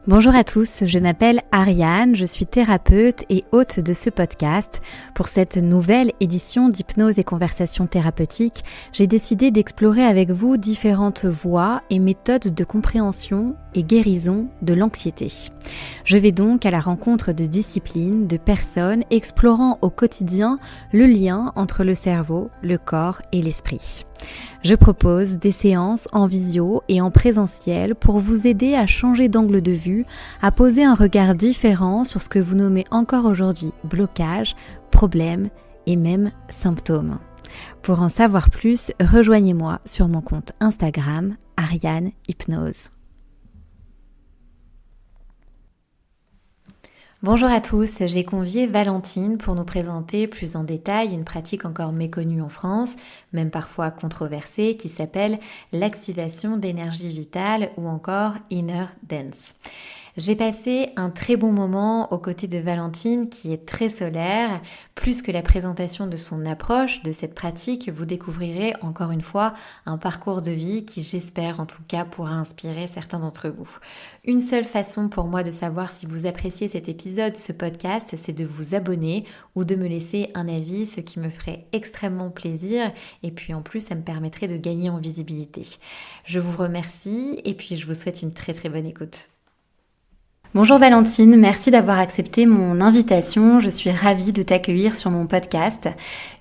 Bonjour à tous, je m'appelle Ariane, je suis thérapeute et hôte de ce podcast. Pour cette nouvelle édition d'Hypnose et Conversations thérapeutiques, j'ai décidé d'explorer avec vous différentes voies et méthodes de compréhension et guérison de l'anxiété. Je vais donc à la rencontre de disciplines, de personnes explorant au quotidien le lien entre le cerveau, le corps et l'esprit. Je propose des séances en visio et en présentiel pour vous aider à changer d'angle de vue, à poser un regard différent sur ce que vous nommez encore aujourd'hui blocage, problème et même symptômes. Pour en savoir plus, rejoignez-moi sur mon compte Instagram, Ariane Hypnose. Bonjour à tous, j'ai convié Valentine pour nous présenter plus en détail une pratique encore méconnue en France, même parfois controversée, qui s'appelle l'activation d'énergie vitale ou encore Inner Dance. J'ai passé un très bon moment aux côtés de Valentine qui est très solaire. Plus que la présentation de son approche de cette pratique, vous découvrirez encore une fois un parcours de vie qui, j'espère en tout cas, pourra inspirer certains d'entre vous. Une seule façon pour moi de savoir si vous appréciez cet épisode, ce podcast, c'est de vous abonner ou de me laisser un avis, ce qui me ferait extrêmement plaisir et puis en plus ça me permettrait de gagner en visibilité. Je vous remercie et puis je vous souhaite une très très bonne écoute. Bonjour Valentine, merci d'avoir accepté mon invitation. Je suis ravie de t'accueillir sur mon podcast.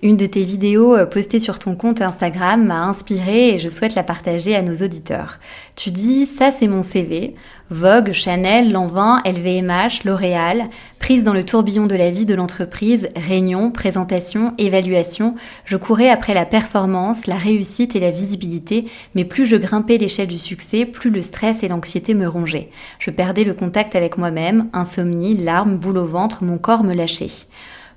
Une de tes vidéos postées sur ton compte Instagram m'a inspirée et je souhaite la partager à nos auditeurs. Tu dis « ça c'est mon CV ». Vogue, Chanel, Lanvin, LVMH, L'Oréal, prise dans le tourbillon de la vie de l'entreprise, réunion, présentation, évaluation, je courais après la performance, la réussite et la visibilité, mais plus je grimpais l'échelle du succès, plus le stress et l'anxiété me rongeaient. Je perdais le contact avec moi-même, insomnie, larmes, boule au ventre, mon corps me lâchait.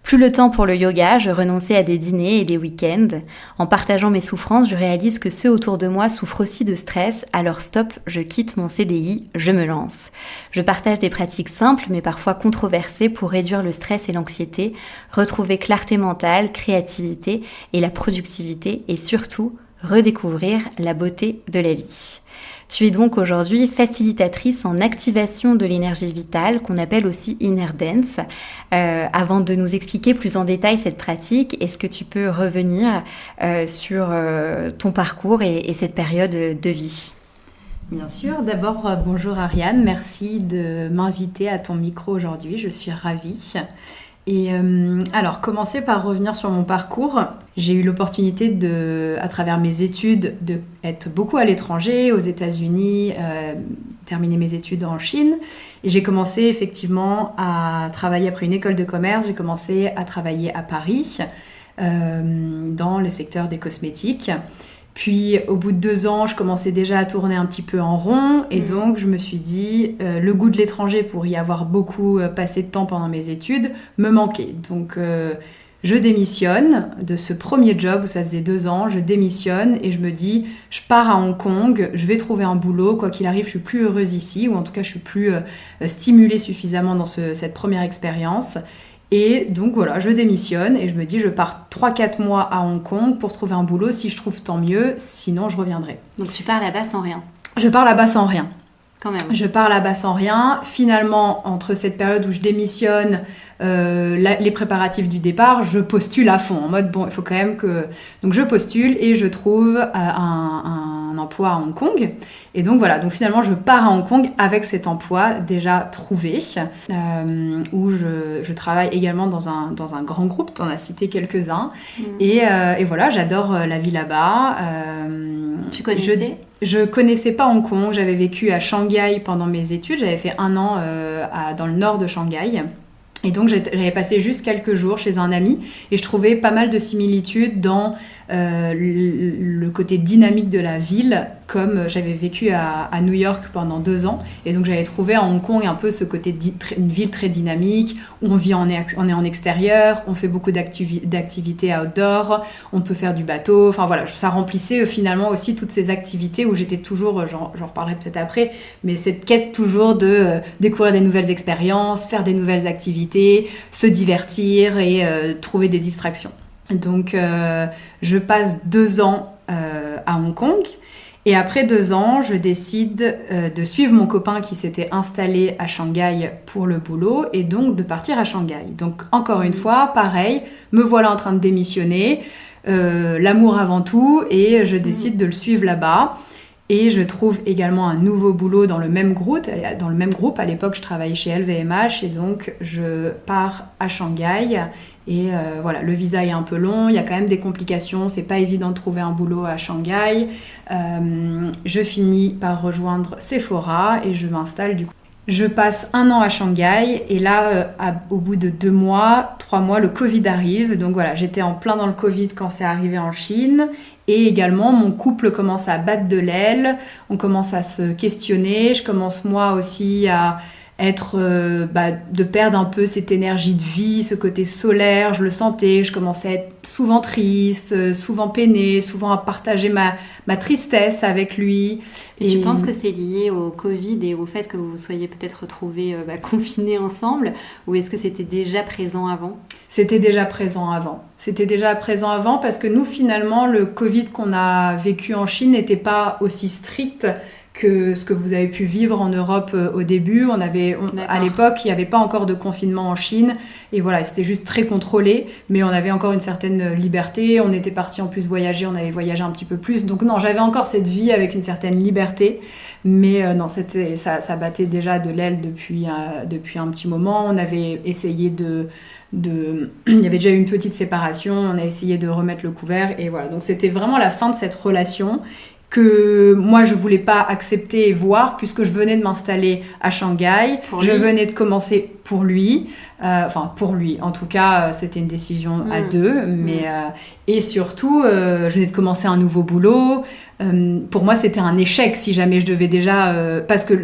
Plus le temps pour le yoga, je renonçais à des dîners et des week-ends. En partageant mes souffrances, je réalise que ceux autour de moi souffrent aussi de stress, alors stop, je quitte mon CDI, je me lance. Je partage des pratiques simples mais parfois controversées pour réduire le stress et l'anxiété, retrouver clarté mentale, créativité et la productivité et surtout redécouvrir la beauté de la vie. Tu es donc aujourd'hui facilitatrice en activation de l'énergie vitale, qu'on appelle aussi Inner Dance. Avant de nous expliquer plus en détail cette pratique, est-ce que tu peux revenir sur ton parcours et cette période de vie ? Bien sûr. D'abord, bonjour Ariane. Merci de m'inviter à ton micro aujourd'hui. Je suis ravie. Et alors, commencer par revenir sur mon parcours. J'ai eu l'opportunité à travers mes études, d'être beaucoup à l'étranger, aux États-Unis, terminer mes études en Chine. Et j'ai commencé effectivement à travailler après une école de commerce. J'ai commencé à travailler à Paris, dans le secteur des cosmétiques. Puis au bout de 2 ans, je commençais déjà à tourner un petit peu en rond et donc je me suis dit le goût de l'étranger pour y avoir beaucoup passé de temps pendant mes études me manquait. Donc je démissionne de ce premier job où ça faisait 2 ans, je démissionne et je me dis je pars à Hong Kong, je vais trouver un boulot, quoi qu'il arrive je suis plus heureuse ici ou en tout cas je suis plus stimulée suffisamment dans cette première expérience. Et donc voilà, je démissionne et je me dis je pars 3-4 mois à Hong Kong pour trouver un boulot. Si je trouve, tant mieux, sinon je reviendrai. Donc tu pars là-bas sans rien ? Je pars là-bas sans rien. Quand même. Je pars là-bas sans rien. Finalement, entre cette période où je démissionne, les préparatifs du départ, je postule à fond. En mode, bon, il faut quand même que... Donc je postule et je trouve un emploi à Hong Kong. Et donc voilà, donc finalement je pars à Hong Kong avec cet emploi déjà trouvé, où je travaille également dans un grand groupe, tu en as cité quelques-uns. Et voilà, j'adore la vie là-bas. Tu connaissais ? Je connaissais pas Hong Kong, j'avais vécu à Shanghai pendant mes études, j'avais fait 1 an dans le nord de Shanghai. Et donc j'avais passé juste quelques jours chez un ami et je trouvais pas mal de similitudes dans le côté dynamique de la ville, comme j'avais vécu à New York pendant 2 ans. Et donc j'avais trouvé à Hong Kong un peu ce côté une ville très dynamique, où on est en extérieur, on fait beaucoup d'activités outdoor, on peut faire du bateau. Enfin voilà, ça remplissait finalement aussi toutes ces activités où j'étais toujours, j'en reparlerai peut-être après, mais cette quête toujours de découvrir des nouvelles expériences, faire des nouvelles activités, se divertir et trouver des distractions. Donc je passe 2 ans à Hong Kong Et après 2 ans, je décide de suivre mon copain qui s'était installé à Shanghai pour le boulot et donc de partir à Shanghai. Donc encore une fois, pareil, me voilà en train de démissionner, l'amour avant tout, et je décide de le suivre là-bas. Et je trouve également un nouveau boulot dans le même groupe. À l'époque, je travaillais chez LVMH et donc je pars à Shanghai. Et voilà, le visa est un peu long, il y a quand même des complications, c'est pas évident de trouver un boulot à Shanghai. Je finis par rejoindre Sephora et je m'installe du coup. Je passe 1 an à Shanghai et là, au bout de 2 mois, 3 mois, le Covid arrive. Donc voilà, j'étais en plein dans le Covid quand c'est arrivé en Chine. Et également, mon couple commence à battre de l'aile, on commence à se questionner. Je commence moi aussi à de perdre un peu cette énergie de vie, ce côté solaire, je le sentais, je commençais à être souvent triste, souvent peinée, souvent à partager ma tristesse avec lui. Et tu penses que c'est lié au Covid et au fait que vous vous soyez peut-être retrouvés confinés ensemble, ou est-ce que c'était déjà présent avant ? C'était déjà présent avant. C'était déjà présent avant parce que nous, finalement, le Covid qu'on a vécu en Chine n'était pas aussi strict que ce que vous avez pu vivre en Europe au début. À l'époque, il n'y avait pas encore de confinement en Chine. Et voilà, c'était juste très contrôlé. Mais on avait encore une certaine liberté. On était parti en plus voyager. On avait voyagé un petit peu plus. Donc non, j'avais encore cette vie avec une certaine liberté. Mais non, ça battait déjà de l'aile depuis un petit moment. On avait essayé il y avait déjà eu une petite séparation. On a essayé de remettre le couvert. Et voilà, donc c'était vraiment la fin de cette relation que moi je voulais pas accepter et voir puisque je venais de m'installer à Shanghai, je venais de commencer pour lui, en tout cas c'était une décision à 2, mais et surtout je venais de commencer un nouveau boulot. Pour moi c'était un échec si jamais je devais déjà parce que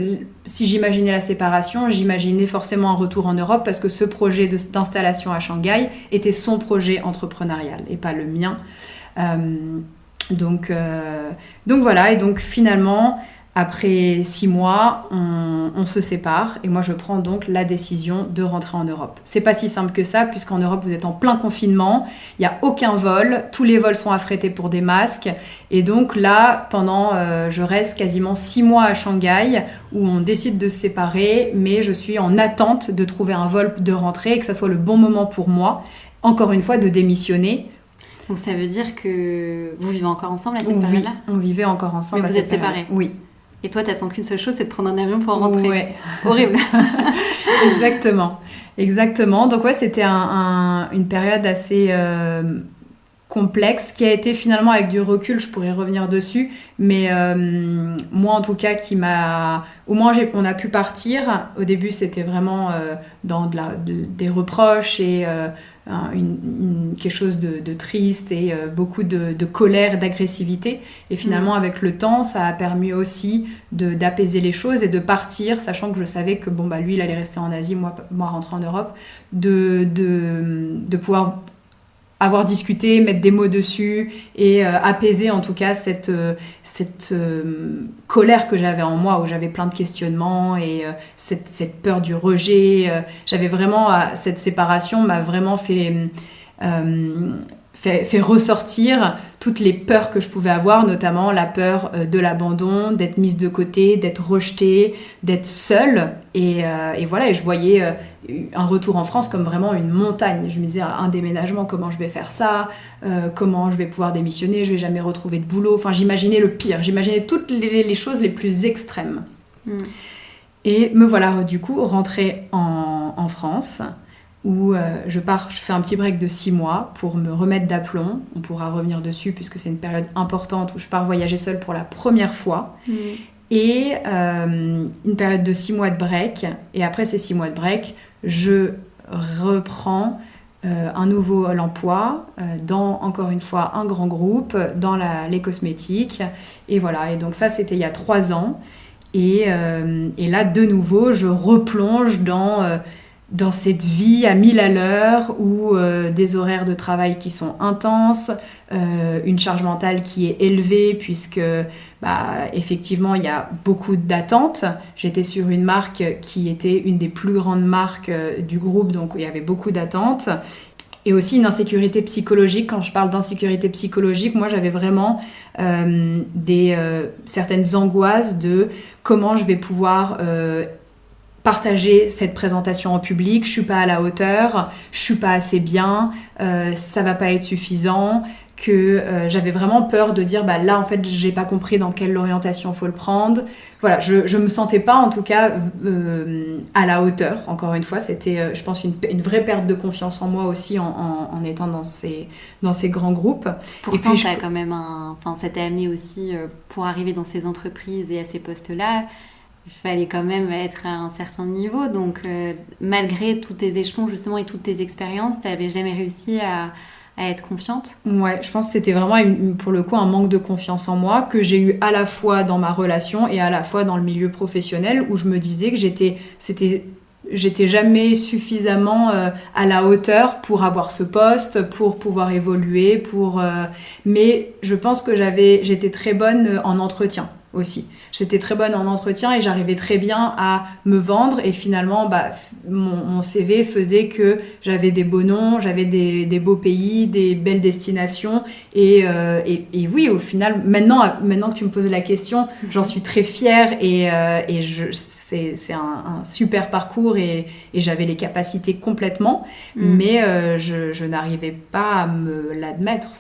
si j'imaginais la séparation, j'imaginais forcément un retour en Europe parce que ce projet d'installation à Shanghai était son projet entrepreneurial et pas le mien. Donc voilà, et donc finalement, après 6 mois, on se sépare et moi je prends donc la décision de rentrer en Europe. C'est pas si simple que ça, puisqu'en Europe vous êtes en plein confinement, il n'y a aucun vol, tous les vols sont affrétés pour des masques, et donc là, je reste quasiment 6 mois à Shanghai où on décide de se séparer, mais je suis en attente de trouver un vol de rentrée et que ça soit le bon moment pour moi, encore une fois, de démissionner. Donc ça veut dire que vous vivez encore ensemble à cette période-là ? Oui, on vivait encore ensemble. Mais vous êtes séparés ? Oui. Et toi, t'attends qu'une seule chose, c'est de prendre un avion pour rentrer ? Ouais. Horrible. Exactement. Donc ouais, c'était une période assez complexe qui a été finalement, avec du recul, je pourrais revenir dessus, mais moi en tout cas au moins on a pu partir. Au début c'était vraiment dans des reproches et quelque chose de triste et beaucoup de colère, d'agressivité, et finalement avec le temps ça a permis aussi d'apaiser les choses et de partir, sachant que je savais que lui il allait rester en Asie, moi rentrer en Europe, de pouvoir avoir discuté, mettre des mots dessus et apaiser en tout cas cette colère que j'avais en moi, où j'avais plein de questionnements et cette peur du rejet. J'avais vraiment, cette séparation m'a vraiment fait ressortir toutes les peurs que je pouvais avoir, notamment la peur de l'abandon, d'être mise de côté, d'être rejetée, d'être seule. Et voilà, et je voyais un retour en France comme vraiment une montagne. Je me disais, un déménagement, comment je vais faire ça ? Comment je vais pouvoir démissionner ? Je vais jamais retrouver de boulot. Enfin, j'imaginais le pire. J'imaginais toutes les choses les plus extrêmes. Et me voilà, du coup, rentrée en France, où je fais un petit break de 6 mois pour me remettre d'aplomb. On pourra revenir dessus puisque c'est une période importante où je pars voyager seule pour la première fois. Et une période de 6 mois de break. Et après ces 6 mois de break, je reprends un nouveau emploi dans, encore une fois, un grand groupe, dans les cosmétiques. Et voilà, et donc ça, c'était il y a 3 ans. Et là, de nouveau, je replonge dans cette vie à 1000 à l'heure, où des horaires de travail qui sont intenses, une charge mentale qui est élevée puisque effectivement il y a beaucoup d'attentes. J'étais sur une marque qui était une des plus grandes marques du groupe, donc il y avait beaucoup d'attentes. Et aussi une insécurité psychologique. Quand je parle d'insécurité psychologique, moi j'avais vraiment certaines angoisses de comment je vais pouvoir partager cette présentation en public. Je suis pas à la hauteur, je suis pas assez bien, ça va pas être suffisant. Que j'avais vraiment peur de dire là en fait j'ai pas compris dans quelle orientation faut le prendre. Voilà, je me sentais pas en tout cas à la hauteur. Encore une fois, c'était je pense une vraie perte de confiance en moi aussi en étant dans ces grands groupes. Pourtant, et puis, quand même ça t'a amené aussi pour arriver dans ces entreprises et à ces postes-là. Il fallait quand même être à un certain niveau. Donc, malgré tous tes échelons justement et toutes tes expériences, t'avais jamais réussi à être confiante? Ouais, je pense que c'était vraiment pour le coup un manque de confiance en moi que j'ai eu à la fois dans ma relation et à la fois dans le milieu professionnel où je me disais que j'étais jamais suffisamment à la hauteur pour avoir ce poste, pour pouvoir évoluer, mais je pense que j'étais très bonne en entretien aussi. J'étais très bonne en entretien et j'arrivais très bien à me vendre et finalement mon CV faisait que j'avais des beaux noms, j'avais des beaux pays, des belles destinations et oui au final maintenant que tu me poses la question j'en suis très fière et c'est un super parcours et j'avais les capacités complètement mais je n'arrivais pas à me l'admettre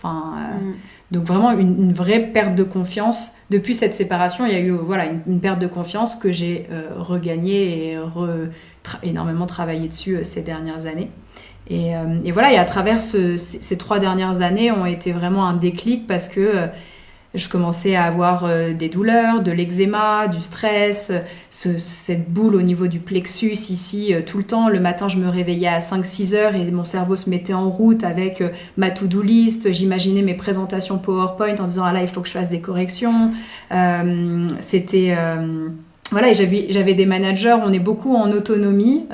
donc vraiment une vraie perte de confiance. Depuis cette séparation, il y a eu une perte de confiance que j'ai regagnée et énormément travaillé dessus ces dernières années. Et à travers ces 3 dernières années ont été vraiment un déclic parce que je commençais à avoir des douleurs, de l'eczéma, du stress, cette boule au niveau du plexus ici tout le temps. Le matin, je me réveillais à 5-6 heures et mon cerveau se mettait en route avec ma to-do list. J'imaginais mes présentations PowerPoint en disant « Ah là, il faut que je fasse des corrections ». Et j'avais des managers, on est beaucoup en autonomie,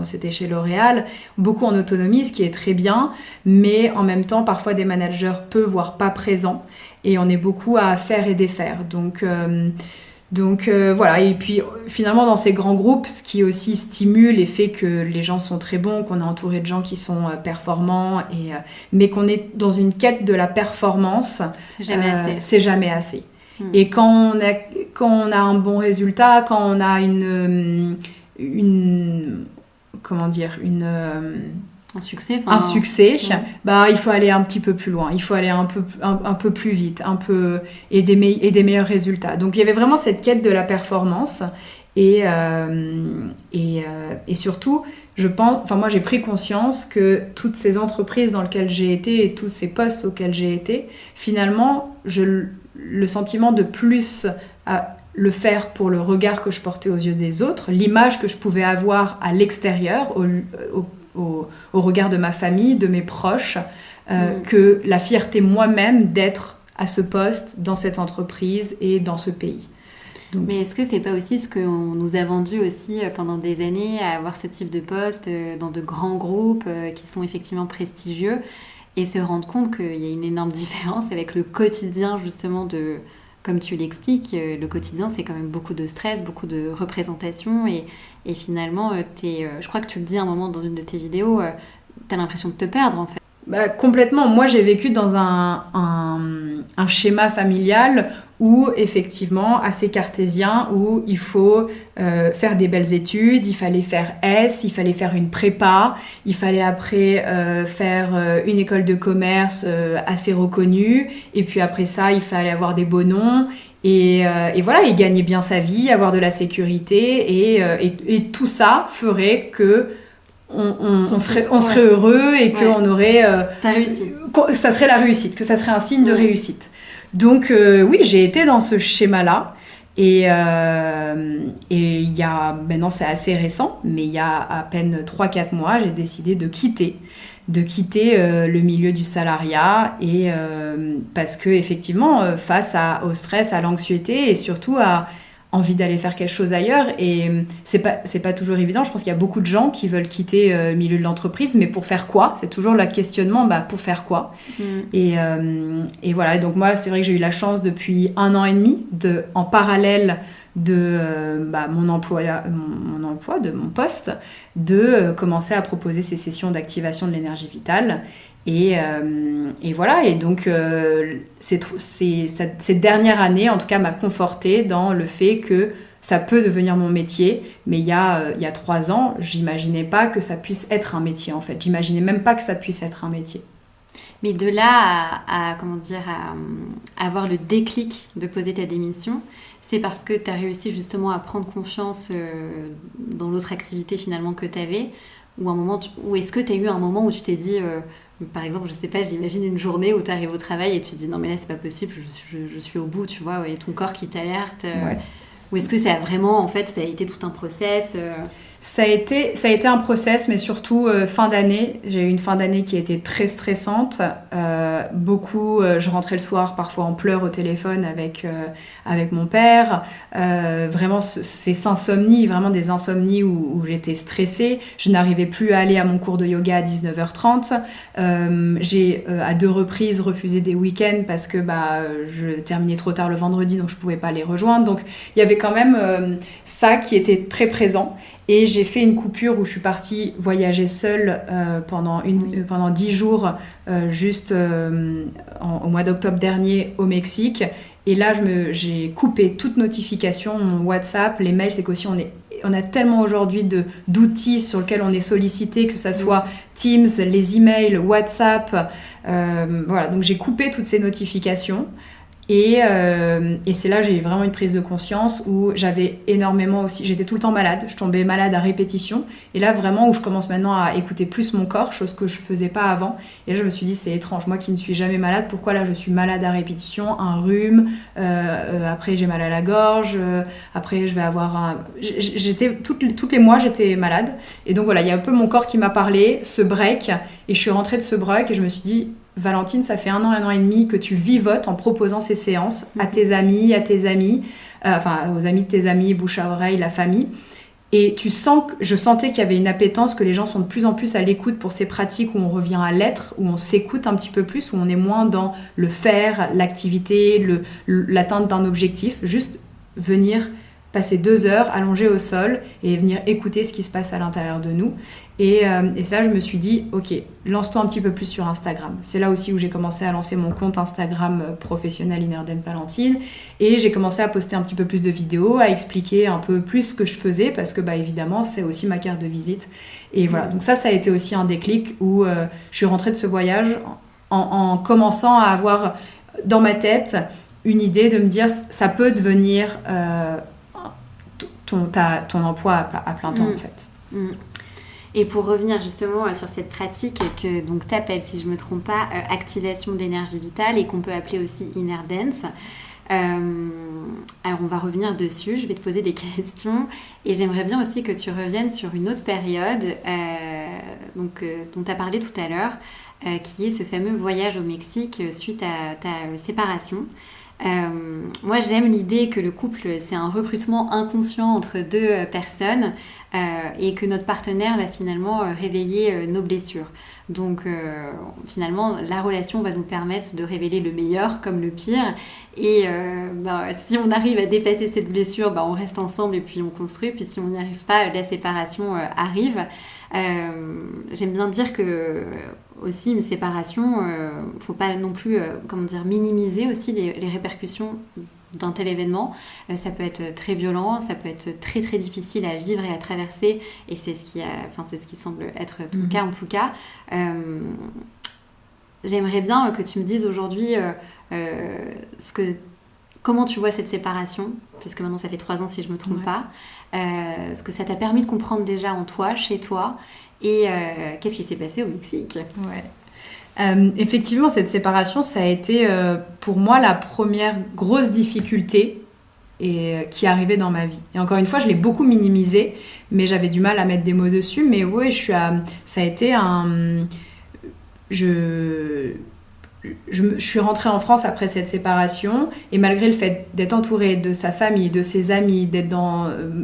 c'était chez L'Oréal, beaucoup en autonomie, ce qui est très bien, mais en même temps, parfois des managers peu, voire pas présents, et on est beaucoup à faire et défaire. Donc, et puis finalement dans ces grands groupes, ce qui aussi stimule et fait que les gens sont très bons, qu'on est entouré de gens qui sont performants, mais qu'on est dans une quête de la performance, c'est jamais assez. Et quand on a un bon résultat, quand on a un succès, il faut aller un petit peu plus loin, il faut aller un peu plus vite, et des meilleurs résultats. Donc il y avait vraiment cette quête de la performance et surtout je pense, moi j'ai pris conscience que toutes ces entreprises dans lesquelles j'ai été et tous ces postes auxquels j'ai été, finalement le sentiment de plus à le faire pour le regard que je portais aux yeux des autres, l'image que je pouvais avoir à l'extérieur, au regard de ma famille, de mes proches, que la fierté moi-même d'être à ce poste, dans cette entreprise et dans ce pays. Donc... Mais est-ce que c'est pas aussi ce qu'on nous a vendu aussi pendant des années, à avoir ce type de poste dans de grands groupes qui sont effectivement prestigieux, et se rendre compte qu'il y a une énorme différence avec le quotidien justement comme tu l'expliques, le quotidien c'est quand même beaucoup de stress, beaucoup de représentation et finalement je crois que tu le dis à un moment dans une de tes vidéos, t'as l'impression de te perdre en fait. Complètement. Moi, j'ai vécu dans un schéma familial où, effectivement, assez cartésien, où il faut faire des belles études, il fallait faire il fallait faire une prépa, il fallait après faire une école de commerce assez reconnue, et puis après ça, il fallait avoir des beaux noms, et gagner bien sa vie, avoir de la sécurité, et tout ça ferait que on serait heureux et qu'on aurait... ça serait la réussite, que ça serait un signe de réussite. Donc oui, j'ai été dans ce schéma-là. Et il y a... Maintenant, c'est assez récent, mais il y a à peine 3-4 mois, j'ai décidé de quitter le milieu du salariat parce que effectivement, face au stress, à l'anxiété et surtout à envie d'aller faire quelque chose ailleurs, et c'est pas toujours évident. Je pense qu'il y a beaucoup de gens qui veulent quitter le milieu de l'entreprise, mais pour faire quoi ? C'est toujours le questionnement, pour faire quoi ? Et voilà, donc moi c'est vrai que j'ai eu la chance depuis 1 an et demi en parallèle de mon emploi, de mon poste, de commencer à proposer ces sessions d'activation de l'énergie vitale. Et voilà, et donc cette dernière année, en tout cas, m'a confortée dans le fait que ça peut devenir mon métier, mais il y a 3 ans, j'imaginais pas que ça puisse être un métier, en fait. J'imaginais même pas que ça puisse être un métier. Mais de là à avoir le déclic de poser ta démission, c'est parce que tu as réussi justement à prendre confiance dans l'autre activité finalement que tu avais, ou est-ce que tu as eu un moment où tu t'es dit... par exemple, je sais pas, j'imagine une journée où tu arrives au travail et tu te dis non mais là c'est pas possible, je suis au bout, tu vois, et ton corps qui t'alerte. Ouais. Ou est-ce que ça a vraiment, en fait, ça a été tout un process Ça a été un process, mais surtout fin d'année. J'ai eu une fin d'année qui a été très stressante. Je rentrais le soir parfois en pleurs au téléphone avec mon père. Vraiment, ces insomnies, vraiment des insomnies où j'étais stressée. Je n'arrivais plus à aller à mon cours de yoga à 19h30. J'ai à 2 reprises refusé des week-ends parce que je terminais trop tard le vendredi, donc je ne pouvais pas les rejoindre. Donc il y avait quand même ça qui était très présent. Et j'ai fait une coupure où je suis partie voyager seule pendant 10 jours, au mois d'octobre dernier au Mexique. Et là, j'ai coupé toute notification, mon WhatsApp, les mails. C'est qu'aussi on a tellement aujourd'hui d'outils sur lesquels on est sollicité, que ce soit Teams, les emails, WhatsApp. Voilà, donc j'ai coupé toutes ces notifications. Et c'est là j'ai eu vraiment une prise de conscience où j'avais énormément aussi, j'étais tout le temps malade, je tombais malade à répétition, et là vraiment où je commence maintenant à écouter plus mon corps, chose que je faisais pas avant. Et là je me suis dit c'est étrange, moi qui ne suis jamais malade, pourquoi là je suis malade à répétition, un rhume, après j'ai mal à la gorge, après je vais avoir j'étais tous les mois j'étais malade. Et donc voilà, il y a un peu mon corps qui m'a parlé, ce break, et je suis rentrée de ce break et je me suis dit Valentine, ça fait 1 an et demi que tu vivotes en proposant ces séances à tes amis, aux amis de tes amis, bouche à oreille, la famille. Et je sentais qu'il y avait une appétence, que les gens sont de plus en plus à l'écoute pour ces pratiques où on revient à l'être, où on s'écoute un petit peu plus, où on est moins dans le faire, l'activité, l'atteinte d'un objectif. Juste venir passer 2 heures allongé au sol et venir écouter ce qui se passe à l'intérieur de nous. Et c'est là que je me suis dit, ok, lance-toi un petit peu plus sur Instagram. C'est là aussi où j'ai commencé à lancer mon compte Instagram professionnel Inner Dance Valentine. Et j'ai commencé à poster un petit peu plus de vidéos, à expliquer un peu plus ce que je faisais, parce que évidemment, c'est aussi ma carte de visite. Et voilà, donc ça a été aussi un déclic où je suis rentrée de ce voyage en commençant à avoir dans ma tête une idée de me dire, ça peut devenir ton emploi à plein temps en fait. Et pour revenir justement sur cette pratique que donc t'appelles, si je me trompe pas, activation d'énergie vitale et qu'on peut appeler aussi Inner Dance. Alors on va revenir dessus, je vais te poser des questions et j'aimerais bien aussi que tu reviennes sur une autre période dont tu as parlé tout à l'heure, qui est ce fameux voyage au Mexique suite à ta séparation. Moi j'aime l'idée que le couple c'est un recrutement inconscient entre 2 personnes et que notre partenaire va finalement réveiller nos blessures. Donc finalement la relation va nous permettre de révéler le meilleur comme le pire et si on arrive à dépasser cette blessure, on reste ensemble et puis on construit, puis si on n'y arrive pas, la séparation arrive. J'aime bien dire que aussi une séparation, faut pas non plus minimiser aussi les répercussions d'un tel événement. Ça peut être très violent, ça peut être très très difficile à vivre et à traverser, et c'est ce qui semble être ton cas en tout cas. J'aimerais bien que tu me dises aujourd'hui comment tu vois cette séparation, puisque maintenant ça fait 3 ans si je ne me trompe pas, ce que ça t'a permis de comprendre déjà en toi, chez toi, et qu'est-ce qui s'est passé au Mexique. Effectivement, cette séparation, ça a été pour moi la première grosse difficulté qui arrivait dans ma vie. Et encore une fois, je l'ai beaucoup minimisée, mais j'avais du mal à mettre des mots dessus. Mais ouais, ça a été je suis rentrée en France après cette séparation et malgré le fait d'être entourée de sa famille, de ses amis, d'être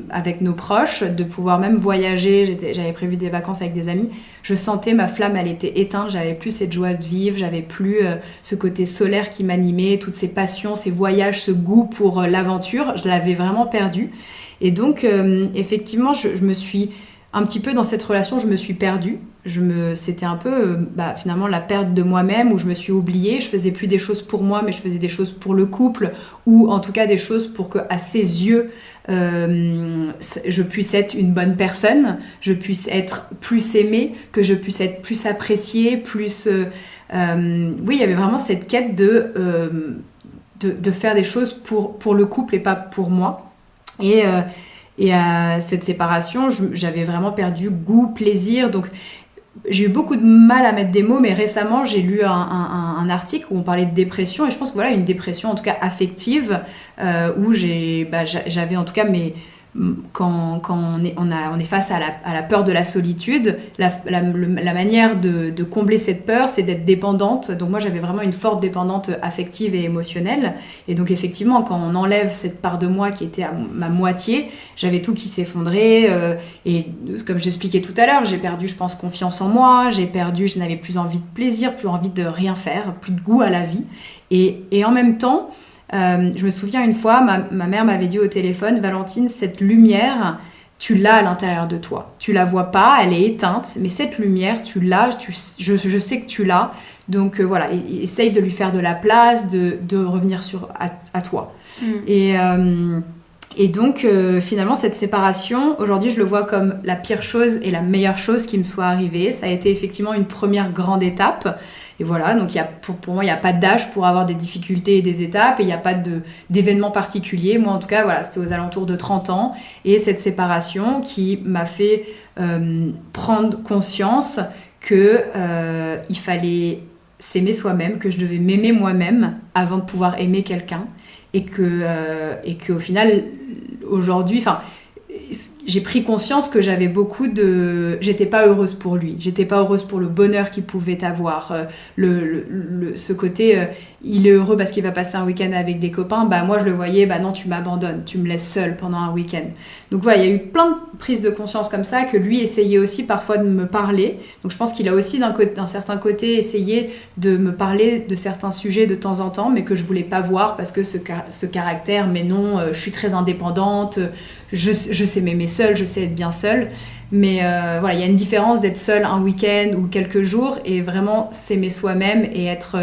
avec nos proches, de pouvoir même voyager, j'avais prévu des vacances avec des amis, je sentais ma flamme, elle était éteinte, j'avais plus cette joie de vivre, j'avais plus ce côté solaire qui m'animait, toutes ces passions, ces voyages, ce goût pour l'aventure, je l'avais vraiment perdu. Et donc effectivement, je me suis un petit peu dans cette relation, je me suis perdue. C'était un peu finalement la perte de moi-même où je me suis oubliée. Je faisais plus des choses pour moi, mais je faisais des choses pour le couple ou en tout cas des choses pour que, à ses yeux, je puisse être une bonne personne, je puisse être plus aimée, que je puisse être plus appréciée, plus... oui, il y avait vraiment cette quête de faire des choses pour le couple et pas pour moi. Et à cette séparation, j'avais vraiment perdu goût, plaisir. Donc, j'ai eu beaucoup de mal à mettre des mots, mais récemment, j'ai lu un article où on parlait de dépression. Et je pense que voilà, une dépression, en tout cas affective, où j'avais en tout cas quand on est face à la peur de la solitude, la manière de combler cette peur, c'est d'être dépendante. Donc moi, j'avais vraiment une forte dépendante affective et émotionnelle. Et donc effectivement, quand on enlève cette part de moi qui était à ma moitié, j'avais tout qui s'effondrait. Et comme j'expliquais tout à l'heure, j'ai perdu, je pense, confiance en moi. Je n'avais plus envie de plaisir, plus envie de rien faire, plus de goût à la vie. Et en même temps... je me souviens une fois, ma mère m'avait dit au téléphone, Valentine, cette lumière, tu l'as à l'intérieur de toi. Tu la vois pas, elle est éteinte, mais cette lumière, tu l'as, je sais que tu l'as. Donc voilà, essaye de lui faire de la place, de revenir à toi. Et donc finalement, cette séparation, aujourd'hui, je le vois comme la pire chose et la meilleure chose qui me soit arrivée. Ça a été effectivement une première grande étape. Et voilà, donc pour moi, il n'y a pas d'âge pour avoir des difficultés et des étapes, et il n'y a pas d'événement particulier. Moi, en tout cas, voilà, c'était aux alentours de 30 ans, et cette séparation qui m'a fait prendre conscience qu'il fallait s'aimer soi-même, que je devais m'aimer moi-même avant de pouvoir aimer quelqu'un, et qu'au final, aujourd'hui, j'ai pris conscience que j'étais pas heureuse pour lui, j'étais pas heureuse pour le bonheur qu'il pouvait avoir, ce côté il est heureux parce qu'il va passer un week-end avec des copains, moi je le voyais, non, tu m'abandonnes, tu me laisses seule pendant un week-end. Donc voilà, il y a eu plein de prises de conscience comme ça, que lui essayait aussi parfois de me parler. Donc je pense qu'il a aussi d'un certain côté essayé de me parler de certains sujets de temps en temps, mais que je voulais pas voir parce que ce caractère, mais non, je suis très indépendante, je sais m'aimer seule, je sais être bien seule. Mais voilà, il y a une différence d'être seule un week-end ou quelques jours et vraiment s'aimer soi-même et être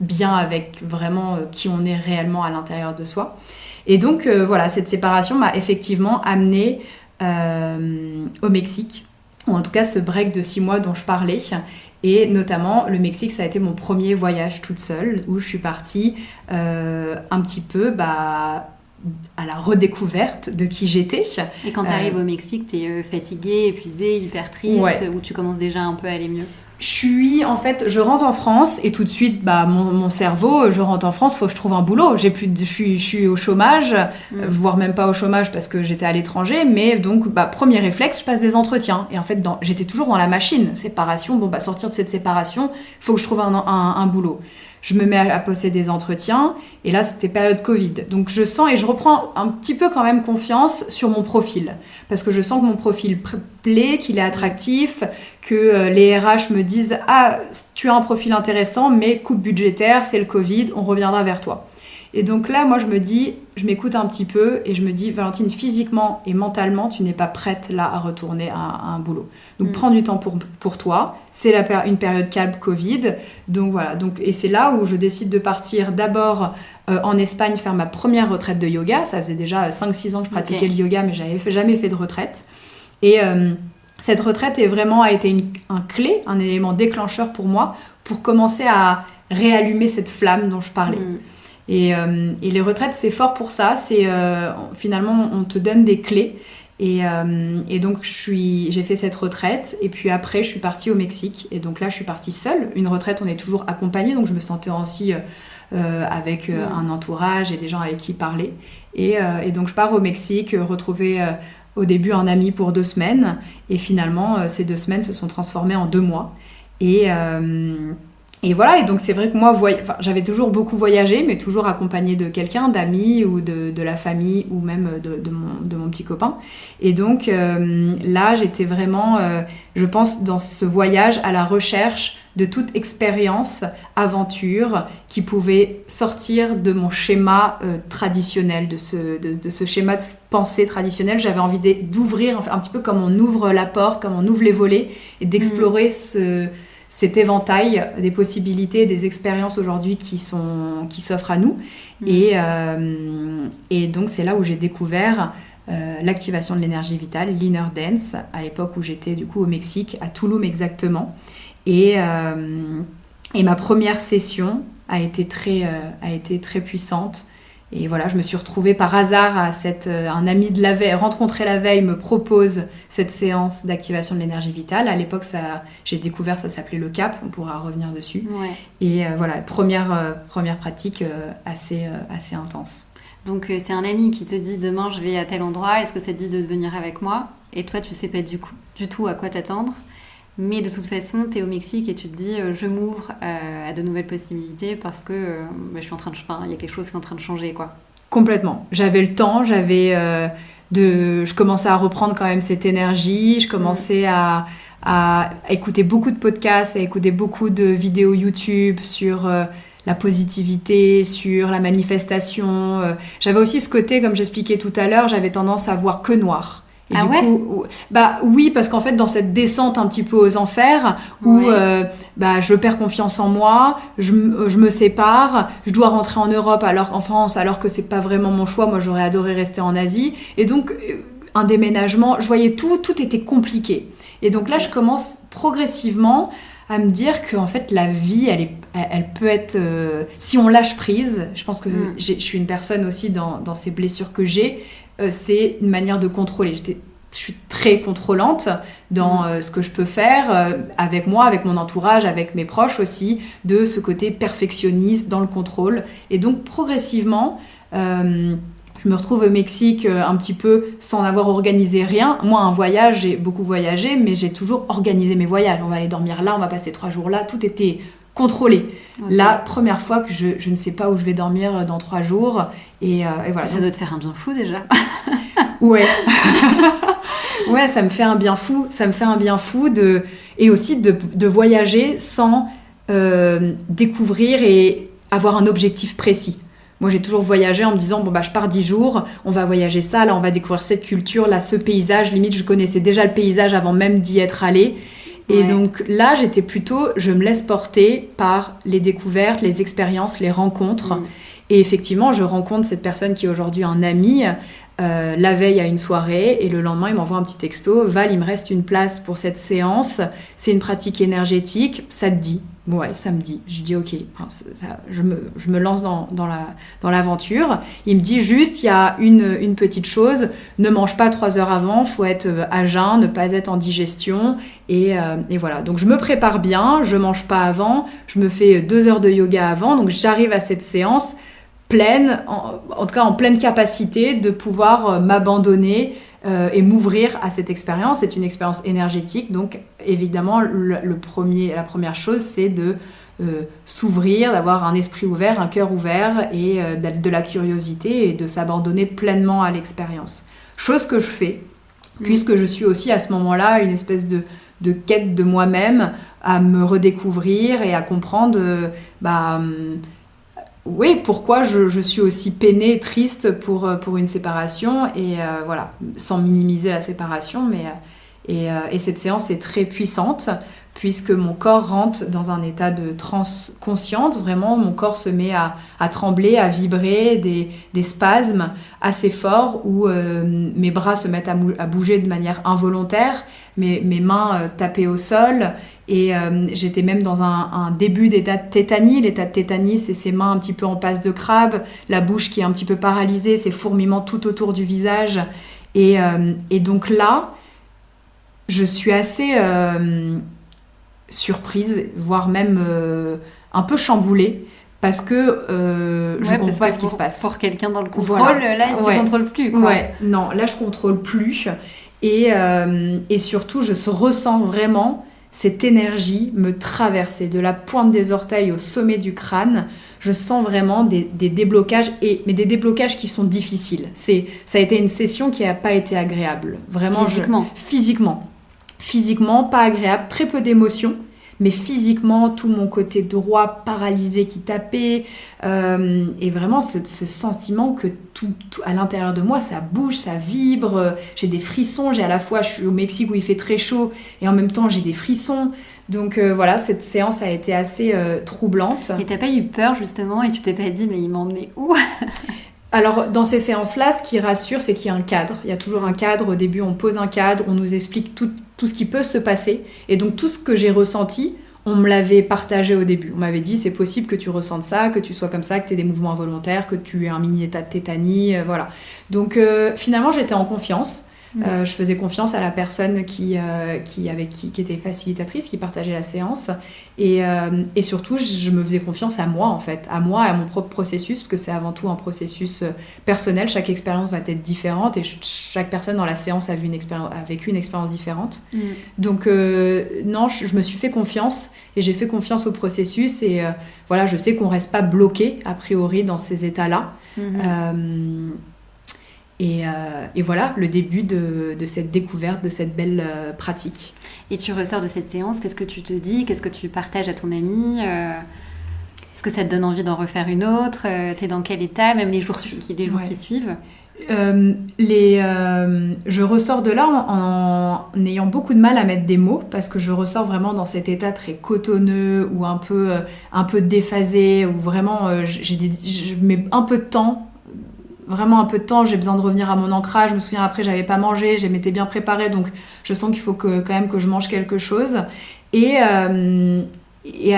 bien avec vraiment qui on est réellement à l'intérieur de soi. Et donc voilà, cette séparation m'a effectivement amenée au Mexique, ou en tout cas ce break de 6 mois dont je parlais. Et notamment, le Mexique, ça a été mon premier voyage toute seule, où je suis partie un petit peu à la redécouverte de qui j'étais. Et quand tu arrives au Mexique, tu es fatiguée, épuisée, hyper triste, ouais. Ou tu commences déjà un peu à aller mieux? Je rentre en France et tout de suite, mon cerveau, je rentre en France, faut que je trouve un boulot. Je suis au chômage, voire même pas au chômage parce que j'étais à l'étranger, mais donc, premier réflexe, je passe des entretiens. Et en fait, j'étais toujours dans la machine. Séparation, sortir de cette séparation, faut que je trouve un boulot. Je me mets à passer des entretiens, et là, c'était période Covid. Donc, je sens, et je reprends un petit peu quand même confiance sur mon profil. Parce que je sens que mon profil plaît, qu'il est attractif, que les RH me disent « Ah, tu as un profil intéressant, mais coupe budgétaire, c'est le Covid, on reviendra vers toi. » Et donc là, moi, je m'écoute un petit peu et je me dis, Valentine, physiquement et mentalement, tu n'es pas prête là à retourner à un boulot. Donc, prends du temps pour toi. C'est une période calme Covid. Donc, voilà. Et c'est là où je décide de partir d'abord en Espagne faire ma première retraite de yoga. Ça faisait déjà 5-6 ans que je pratiquais le yoga, mais je n'avais jamais fait de retraite. Et cette retraite a été un élément déclencheur pour moi pour commencer à réallumer cette flamme dont je parlais. Et les retraites, c'est fort pour ça. Finalement, on te donne des clés. Et donc, j'ai fait cette retraite. Et puis après, je suis partie au Mexique. Et donc là, je suis partie seule. Une retraite, on est toujours accompagné. Donc, je me sentais aussi avec un entourage et des gens avec qui parler. Et donc, je pars au Mexique, retrouver au début un ami pour 2 semaines. Et finalement, ces 2 semaines se sont transformées en 2 mois. Et voilà, et donc c'est vrai que moi, j'avais toujours beaucoup voyagé, mais toujours accompagnée de quelqu'un, d'amis ou de la famille ou même de mon petit copain. Et donc là, j'étais vraiment, je pense, dans ce voyage à la recherche de toute expérience, aventure, qui pouvait sortir de mon schéma traditionnel, de ce schéma de pensée traditionnel. J'avais envie d'ouvrir, un petit peu comme on ouvre la porte, comme on ouvre les volets, et d'explorer cet éventail des possibilités, des expériences aujourd'hui qui s'offrent à nous. Et donc, c'est là où j'ai découvert l'activation de l'énergie vitale, l'Inner Dance, à l'époque où j'étais du coup au Mexique, à Tulum exactement. Et ma première session a été très puissante. Et voilà, je me suis retrouvée par hasard un ami de la veille, rencontré la veille, me propose cette séance d'activation de l'énergie vitale. À l'époque, j'ai découvert, ça s'appelait le CAP, on pourra revenir dessus. Ouais. Et voilà, première pratique assez intense. Donc c'est un ami qui te dit demain je vais à tel endroit, est-ce que ça te dit de venir avec moi? Et toi tu sais pas du tout à quoi t'attendre. Mais de toute façon, tu es au Mexique et tu te dis je m'ouvre à de nouvelles possibilités parce que je suis il y a quelque chose qui est en train de changer, quoi. Complètement. J'avais le temps, je commençais à reprendre quand même cette énergie, je commençais à écouter beaucoup de podcasts, à écouter beaucoup de vidéos YouTube sur la positivité, sur la manifestation. J'avais aussi ce côté, comme j'expliquais tout à l'heure, j'avais tendance à voir que noir. Et ah du ouais coup, oui, parce qu'en fait, dans cette descente un petit peu aux enfers, où je perds confiance en moi, je me sépare, je dois rentrer en France, alors que c'est pas vraiment mon choix. Moi, j'aurais adoré rester en Asie. Et donc, un déménagement, je voyais tout était compliqué. Et donc là, je commence progressivement à me dire que en fait, la vie, elle peut être... si on lâche prise, je pense que je suis une personne aussi dans ces blessures que j'ai, c'est une manière de contrôler. Je suis très contrôlante dans ce que je peux faire avec moi, avec mon entourage, avec mes proches aussi, de ce côté perfectionniste dans le contrôle. Et donc progressivement, je me retrouve au Mexique un petit peu sans avoir organisé rien. Moi, un voyage, j'ai beaucoup voyagé, mais j'ai toujours organisé mes voyages. On va aller dormir là, on va passer 3 jours là, tout était contrôlé. Okay. La première fois que je ne sais pas où je vais dormir dans 3 jours. Et voilà. Ça doit te faire un bien fou déjà. Ouais. Ouais, ça me fait un bien fou. Ça me fait un bien fou et aussi de voyager sans découvrir et avoir un objectif précis. Moi, j'ai toujours voyagé en me disant, je pars 10 jours, on va voyager ça, là, on va découvrir cette culture, là, ce paysage. Limite, je connaissais déjà le paysage avant même d'y être allée. Et donc là, j'étais plutôt, je me laisse porter par les découvertes, les expériences, les rencontres. Et effectivement, je rencontre cette personne qui est aujourd'hui un ami la veille à une soirée, et le lendemain, il m'envoie un petit texto. Val, il me reste une place pour cette séance. C'est une pratique énergétique. Ça te dit? Ouais, ça me dit. Je dis ok. Je me lance dans l'aventure. Il me dit juste, il y a une petite chose. Ne mange pas 3 heures avant. Faut être à jeun, ne pas être en digestion. Et voilà. Donc je me prépare bien. Je mange pas avant. Je me fais 2 heures de yoga avant. Donc j'arrive à cette séance pleine, en tout cas en pleine capacité de pouvoir m'abandonner et m'ouvrir à cette expérience. C'est une expérience énergétique, donc évidemment la première chose c'est de s'ouvrir, d'avoir un esprit ouvert, un cœur ouvert et de la curiosité et de s'abandonner pleinement à l'expérience. Chose que je fais, puisque je suis aussi à ce moment-là une espèce de quête de moi-même, à me redécouvrir et à comprendre oui, pourquoi je suis aussi peinée, triste pour une séparation, et voilà, sans minimiser la séparation, mais et cette séance est très puissante, puisque mon corps rentre dans un état de transe consciente. Vraiment, mon corps se met à trembler, à vibrer, des spasmes assez forts, où mes bras se mettent à bouger de manière involontaire, mes mains tapées au sol, et j'étais même dans un début d'état de tétanie. L'état de tétanie, c'est ces mains un petit peu en passe de crabe, la bouche qui est un petit peu paralysée, ces fourmillements tout autour du visage, et donc là, je suis assez surprise, voire même un peu chamboulée, parce que je comprends pas ce qui se passe. Pour quelqu'un dans le contrôle, là, tu contrôles plus, quoi. Ouais, non, là, je contrôle plus. Et surtout, je ressens vraiment cette énergie me traversait de la pointe des orteils au sommet du crâne. Je sens vraiment des déblocages, mais des déblocages qui sont difficiles. Ça a été une session qui n'a pas été agréable. Vraiment, Physiquement, pas agréable, très peu d'émotions. Mais physiquement, tout mon côté droit paralysé qui tapait, et vraiment ce sentiment que tout à l'intérieur de moi, ça bouge, ça vibre, j'ai des frissons, à la fois, je suis au Mexique où il fait très chaud, et en même temps, j'ai des frissons. Donc voilà, cette séance a été assez troublante. Et t'as pas eu peur justement, et tu t'es pas dit, mais il m'emmenait où? Alors, dans ces séances-là, ce qui rassure, c'est qu'il y a un cadre. Il y a toujours un cadre. Au début, on pose un cadre, on nous explique tout ce qui peut se passer. Et donc, tout ce que j'ai ressenti, on me l'avait partagé au début. On m'avait dit, c'est possible que tu ressentes ça, que tu sois comme ça, que tu aies des mouvements involontaires, que tu aies un mini état de tétanie, voilà. Donc, finalement, j'étais en confiance. Je faisais confiance à la personne qui était facilitatrice, qui partageait la séance. Et surtout, je me faisais confiance à moi, en fait. À moi, à mon propre processus, parce que c'est avant tout un processus personnel. Chaque expérience va être différente et chaque personne dans la séance a vécu une expérience différente. Donc, non, je me suis fait confiance et j'ai fait confiance au processus. Et voilà, je sais qu'on ne reste pas bloqué, a priori, dans ces états-là. Et voilà le début de cette découverte, de cette belle pratique. Et tu ressors de cette séance, qu'est-ce que tu te dis? Qu'est-ce que tu partages à ton ami? Est-ce que ça te donne envie d'en refaire une autre? T'es dans quel état? Même les jours qui suivent? Je ressors de là en ayant beaucoup de mal à mettre des mots, parce que je ressors vraiment dans cet état très cotonneux ou un peu déphasé, où vraiment je mets un peu de temps. Vraiment un peu de temps, j'ai besoin de revenir à mon ancrage. Je me souviens, après, j'avais pas mangé, je m'étais bien préparée, donc je sens qu'il faut quand même que je mange quelque chose. Et à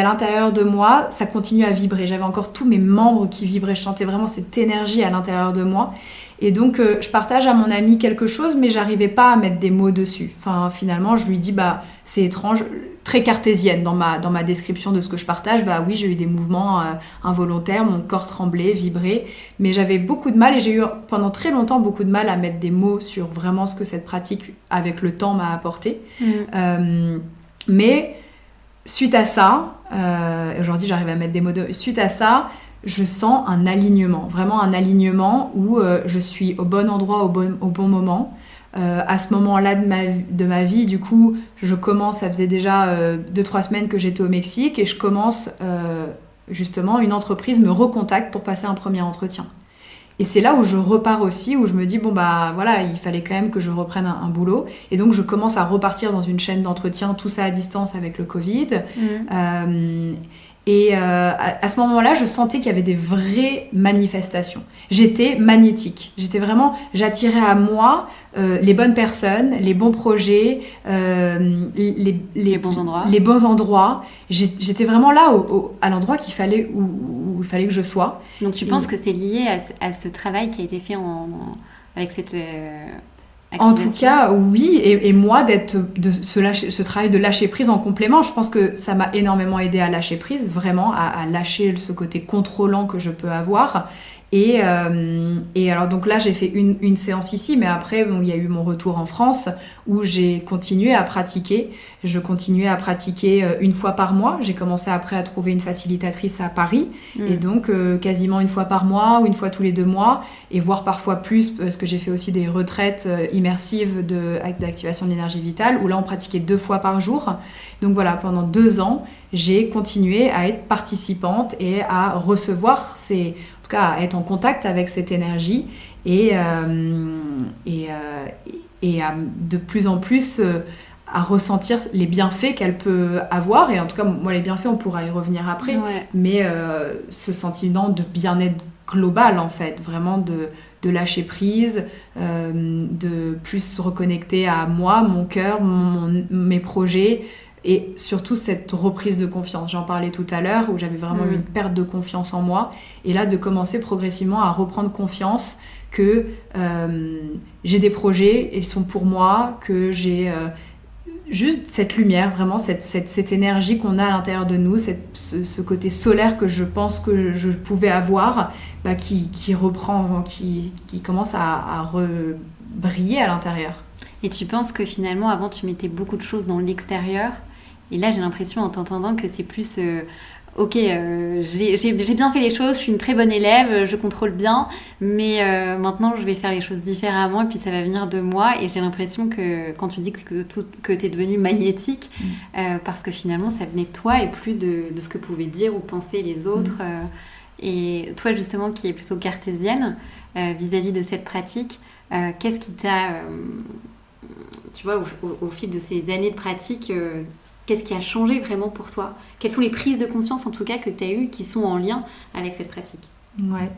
l'intérieur de moi, ça continue à vibrer. J'avais encore tous mes membres qui vibraient. Je sentais vraiment cette énergie à l'intérieur de moi. Et donc, je partage à mon ami quelque chose, mais j'arrivais pas à mettre des mots dessus. Enfin, finalement, je lui dis, c'est étrange, très cartésienne dans ma description de ce que je partage. Oui, j'ai eu des mouvements involontaires, mon corps tremblait, vibrait, mais j'avais beaucoup de mal et j'ai eu pendant très longtemps beaucoup de mal à mettre des mots sur vraiment ce que cette pratique, avec le temps, m'a apporté. Mais suite à ça, aujourd'hui j'arrive à mettre des mots suite à ça, je sens un alignement, vraiment un alignement où je suis au bon endroit, au bon moment. À ce moment-là de ma vie, du coup, ça faisait déjà 2-3 semaines que j'étais au Mexique et je commence, justement, une entreprise me recontacte pour passer un premier entretien. Et c'est là où je repars aussi, où je me dis, voilà, il fallait quand même que je reprenne un boulot. Et donc, je commence à repartir dans une chaîne d'entretien, tout ça à distance avec le Covid. Et à ce moment-là, je sentais qu'il y avait des vraies manifestations. J'étais magnétique. J'attirais à moi les bonnes personnes, les bons projets, les bons endroits. Les bons endroits. J'étais vraiment là, à l'endroit où il fallait que je sois. Donc tu penses que c'est lié à ce travail qui a été fait avec cette... En tout cas, oui, et moi, ce travail de lâcher prise en complément, je pense que ça m'a énormément aidé à lâcher prise, vraiment, à lâcher ce côté contrôlant que je peux avoir. Et alors, donc là, j'ai fait une séance ici, mais après, il y a eu mon retour en France où j'ai continué à pratiquer. Je continuais à pratiquer une fois par mois. J'ai commencé après à trouver une facilitatrice à Paris. Et donc, quasiment une fois par mois ou une fois tous les 2 mois, et voire parfois plus, parce que j'ai fait aussi des retraites immersives d'activation de l'énergie vitale, où là, on pratiquait 2 fois par jour. Donc voilà, pendant 2 ans, j'ai continué à être participante et à recevoir en tout cas, à être en contact avec cette énergie et à de plus en plus à ressentir les bienfaits qu'elle peut avoir. Et en tout cas, moi, les bienfaits, on pourra y revenir après. Ouais. Mais ce sentiment de bien-être global, en fait, vraiment de lâcher prise, de plus se reconnecter à moi, mon cœur, mes projets. Et surtout cette reprise de confiance. J'en parlais tout à l'heure, où j'avais vraiment eu une perte de confiance en moi. Et là, de commencer progressivement à reprendre confiance que j'ai des projets, ils sont pour moi, que j'ai juste cette lumière, vraiment cette énergie qu'on a à l'intérieur de nous, ce côté solaire que je pense que je pouvais avoir, qui reprend, qui commence à briller à l'intérieur. Et tu penses que finalement, avant, tu mettais beaucoup de choses dans l'extérieur Et là, j'ai l'impression en t'entendant que c'est plus... Ok, j'ai bien fait les choses, je suis une très bonne élève, je contrôle bien, mais maintenant je vais faire les choses différemment et puis ça va venir de moi. Et j'ai l'impression que quand tu dis que tu es devenue magnétique, parce que finalement ça venait de toi et plus de ce que pouvaient dire ou penser les autres. Et toi justement qui es plutôt cartésienne vis-à-vis de cette pratique, qu'est-ce qui t'a, tu vois, au fil de ces années de pratique, qu'est-ce qui a changé vraiment pour toi? Quelles sont les prises de conscience, en tout cas, que tu as eues qui sont en lien avec cette pratique? Ouais.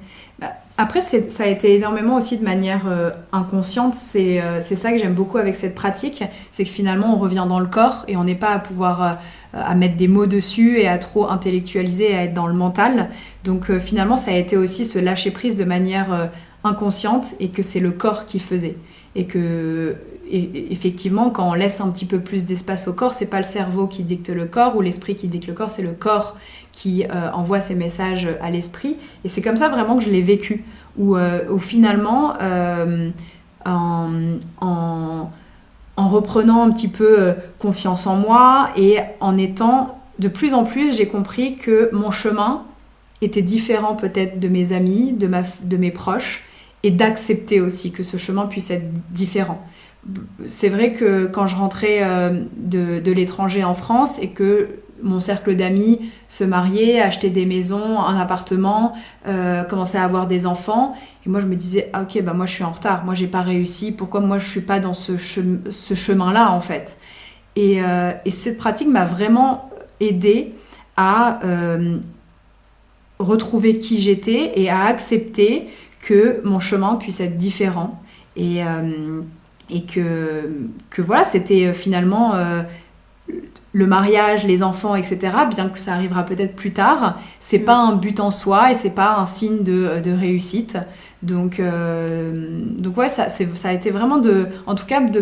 Après, ça a été énormément aussi de manière inconsciente. C'est ça que j'aime beaucoup avec cette pratique. C'est que finalement, on revient dans le corps et on n'est pas à pouvoir à mettre des mots dessus et à trop intellectualiser, à être dans le mental. Donc finalement, ça a été aussi se lâcher prise de manière inconsciente et que c'est le corps qui faisait. Et effectivement, quand on laisse un petit peu plus d'espace au corps, c'est pas le cerveau qui dicte le corps ou l'esprit qui dicte le corps, c'est le corps qui envoie ses messages à l'esprit. Et c'est comme ça vraiment que je l'ai vécu, où finalement, en reprenant un petit peu confiance en moi et en étant de plus en plus, j'ai compris que mon chemin était différent peut-être de mes amis, de mes proches, et d'accepter aussi que ce chemin puisse être différent. C'est vrai que quand je rentrais de l'étranger en France et que mon cercle d'amis se mariait, achetait des maisons, un appartement, commençait à avoir des enfants, et moi je me disais ah, ok, bah moi je suis en retard, moi j'ai pas réussi, pourquoi moi je suis pas dans ce chemin-là en fait. Et cette pratique m'a vraiment aidée à retrouver qui j'étais et à accepter que mon chemin puisse être différent et que voilà, c'était finalement le mariage, les enfants, etc., bien que ça arrivera peut-être plus tard, c'est pas un but en soi et c'est pas un signe de réussite. Donc ouais, ça a été vraiment en tout cas de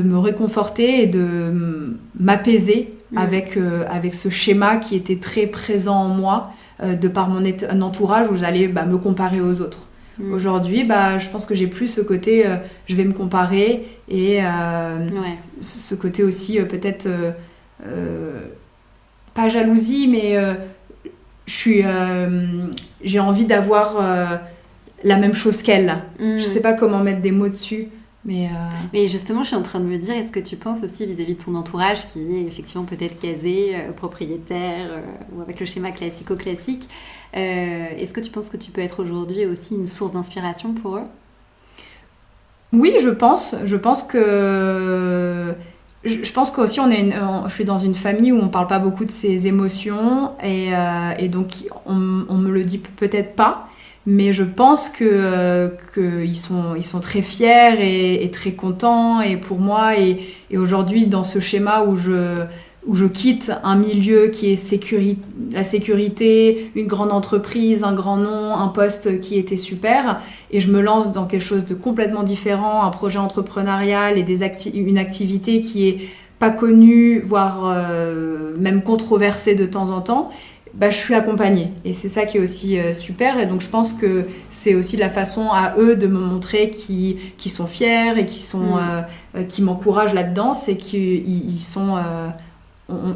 me réconforter et de m'apaiser avec ce schéma qui était très présent en moi de par mon entourage où j'allais me comparer aux autres. Aujourd'hui, je pense que j'ai plus ce côté je vais me comparer et ce côté aussi peut-être pas jalousie, mais j'ai envie d'avoir la même chose qu'elle. Je sais pas comment mettre des mots dessus. Mais justement, je suis en train de me dire, est-ce que tu penses aussi vis-à-vis de ton entourage qui est effectivement peut-être casé, propriétaire, ou avec le schéma classico-classique, est-ce que tu penses que tu peux être aujourd'hui aussi une source d'inspiration pour eux? Oui, je pense. Je pense qu'aussi je suis dans une famille où on parle pas beaucoup de ses émotions et donc on me le dit peut-être pas. Mais je pense qu'ils sont très fiers et très contents et pour moi. Et aujourd'hui, dans ce schéma où je quitte un milieu qui est la sécurité, une grande entreprise, un grand nom, un poste qui était super, et je me lance dans quelque chose de complètement différent, un projet entrepreneurial et une activité qui est pas connue, voire même controversée de temps en temps. Je suis accompagnée et c'est ça qui est aussi super, et donc je pense que c'est aussi la façon à eux de me montrer qu'ils sont fiers et qui m'encouragent là-dedans, c'est qu'ils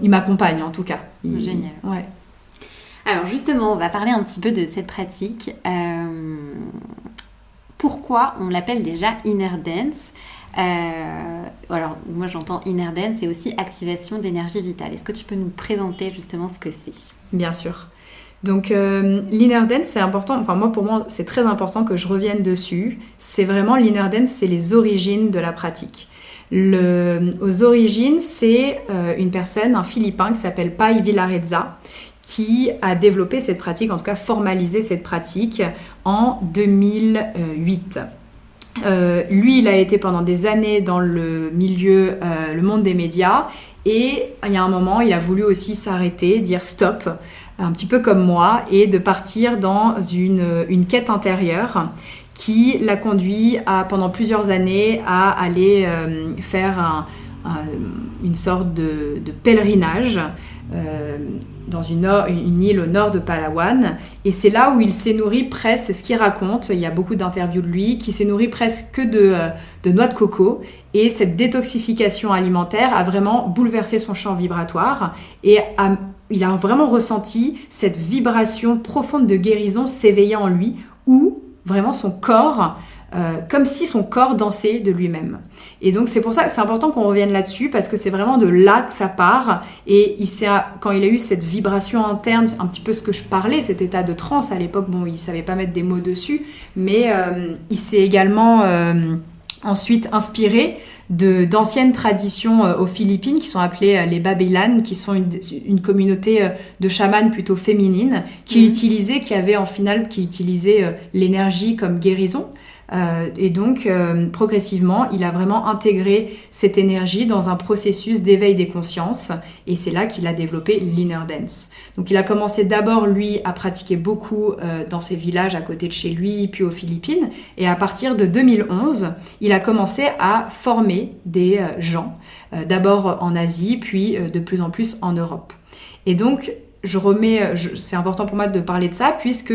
m'accompagnent en tout cas. Génial. Ouais. Alors justement, on va parler un petit peu de cette pratique. Pourquoi on l'appelle déjà Inner Dance? Alors moi j'entends Inner Dance et aussi activation d'énergie vitale. Est-ce que tu peux nous présenter justement ce que c'est? Bien sûr. Donc l'Inner Dance, c'est important, enfin pour moi c'est très important que je revienne dessus. C'est vraiment l'Inner Dance, c'est les origines de la pratique. Aux origines, c'est une personne, un Philippin qui s'appelle Pai Villareza, qui a développé cette pratique, en tout cas formalisé cette pratique en 2008. Lui, il a été pendant des années dans le milieu, le monde des médias, et il y a un moment, il a voulu aussi s'arrêter, dire stop, un petit peu comme moi, et de partir dans une quête intérieure qui l'a conduit pendant plusieurs années à aller faire une sorte de pèlerinage dans une île au nord de Palawan. Et c'est là où il s'est nourri presque, c'est ce qu'il raconte, il y a beaucoup d'interviews de lui, qui s'est nourri presque que de noix de coco. Et cette détoxification alimentaire a vraiment bouleversé son champ vibratoire et il a vraiment ressenti cette vibration profonde de guérison s'éveiller en lui, où vraiment son corps, comme si son corps dansait de lui-même. Et donc c'est pour ça que c'est important qu'on revienne là-dessus, parce que c'est vraiment de là que ça part. Et quand il a eu cette vibration interne, un petit peu ce que je parlais, cet état de transe à l'époque, bon, il savait pas mettre des mots dessus, mais il s'est également ensuite inspiré d'anciennes traditions aux Philippines qui sont appelées les Babaylan, qui sont une communauté de chamans plutôt féminines qui utilisaient l'énergie comme guérison. Et donc, progressivement, il a vraiment intégré cette énergie dans un processus d'éveil des consciences. Et c'est là qu'il a développé l'Inner Dance. Donc, il a commencé d'abord, lui, à pratiquer beaucoup dans ses villages à côté de chez lui, puis aux Philippines. Et à partir de 2011, il a commencé à former des gens, d'abord en Asie, puis de plus en plus en Europe. Et donc, c'est important pour moi de parler de ça, puisque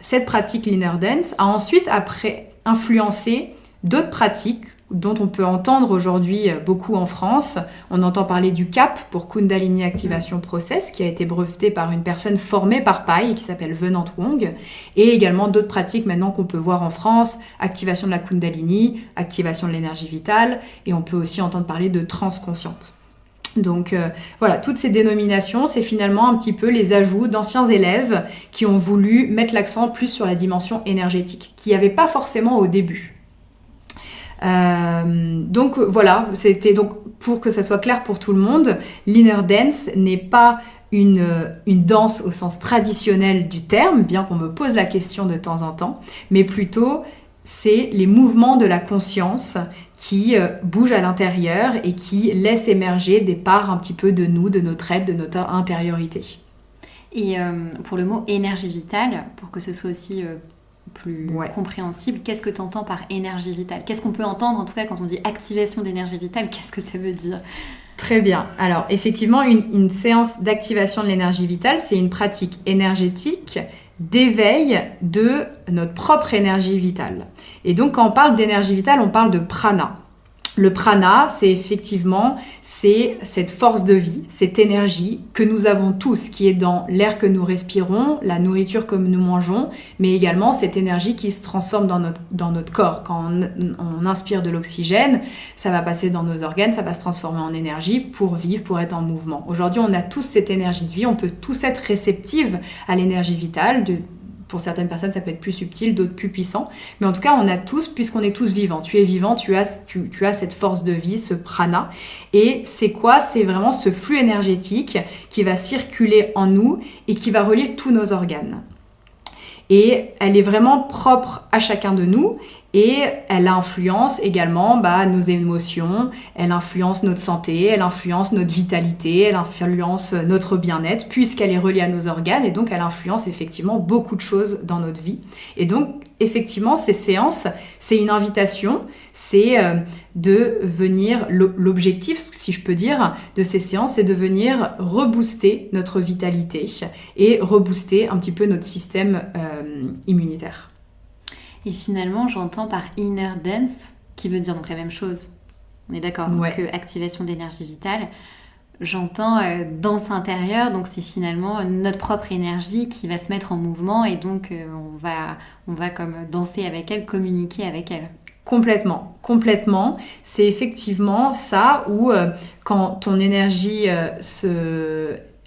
cette pratique l'Inner Dance a ensuite, après, influencer d'autres pratiques dont on peut entendre aujourd'hui beaucoup en France. On entend parler du CAP pour Kundalini Activation Process, qui a été breveté par une personne formée par Pai qui s'appelle Venant Wong, et également d'autres pratiques maintenant qu'on peut voir en France, activation de la Kundalini, activation de l'énergie vitale, et on peut aussi entendre parler de transe consciente. Donc voilà, toutes ces dénominations, c'est finalement un petit peu les ajouts d'anciens élèves qui ont voulu mettre l'accent plus sur la dimension énergétique, qu'il n'y avait pas forcément au début. Donc voilà, c'était donc pour que ça soit clair pour tout le monde, l'Inner Dance n'est pas une danse au sens traditionnel du terme, bien qu'on me pose la question de temps en temps, mais plutôt c'est les mouvements de la conscience qui bougent à l'intérieur et qui laissent émerger des parts un petit peu de nous, de notre être, de notre intériorité. Et pour le mot énergie vitale, pour que ce soit aussi plus compréhensible, qu'est-ce que tu entends par énergie vitale ? Qu'est-ce qu'on peut entendre en tout cas quand on dit activation d'énergie vitale ? Qu'est-ce que ça veut dire ? Très bien. Alors effectivement, une séance d'activation de l'énergie vitale, c'est une pratique énergétique d'éveil de notre propre énergie vitale. Et donc quand on parle d'énergie vitale, on parle de prana. Le prana, c'est cette force de vie, cette énergie que nous avons tous, qui est dans l'air que nous respirons, la nourriture que nous mangeons, mais également cette énergie qui se transforme dans notre corps. Quand on inspire de l'oxygène, ça va passer dans nos organes, ça va se transformer en énergie pour vivre, pour être en mouvement. Aujourd'hui, on a tous cette énergie de vie, on peut tous être réceptifs à l'énergie vitale. Pour certaines personnes, ça peut être plus subtil, d'autres plus puissant. Mais en tout cas, on a tous, puisqu'on est tous vivants. Tu es vivant, tu as cette force de vie, ce prana. Et c'est quoi ? C'est vraiment ce flux énergétique qui va circuler en nous et qui va relier tous nos organes. Et elle est vraiment propre à chacun de nous. Et elle influence également nos émotions, elle influence notre santé, elle influence notre vitalité, elle influence notre bien-être, puisqu'elle est reliée à nos organes, et donc elle influence effectivement beaucoup de choses dans notre vie. Et donc, effectivement, ces séances, c'est une invitation, c'est de venir, l'objectif, si je peux dire, de ces séances, c'est de venir rebooster notre vitalité et rebooster un petit peu notre système immunitaire. Et finalement, j'entends par inner dance, qui veut dire donc la même chose. On est d'accord que activation d'énergie vitale. J'entends danse intérieure, donc c'est finalement notre propre énergie qui va se mettre en mouvement et donc on va comme danser avec elle, communiquer avec elle. Complètement. C'est effectivement ça où quand ton énergie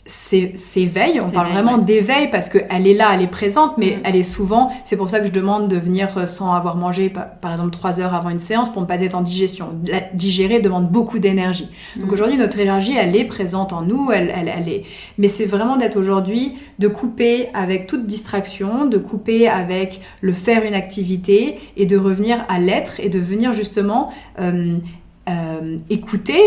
s'éveille, on parle vraiment d'éveil parce qu'elle est là, elle est présente, mais elle est souvent, c'est pour ça que je demande de venir sans avoir mangé par exemple 3 heures avant une séance pour ne pas être en digestion. Digérer demande beaucoup d'énergie. Donc aujourd'hui notre énergie elle est présente en nous, elle est, mais c'est vraiment d'être aujourd'hui, de couper avec toute distraction, de couper avec le faire une activité et de revenir à l'être et de venir justement écouter,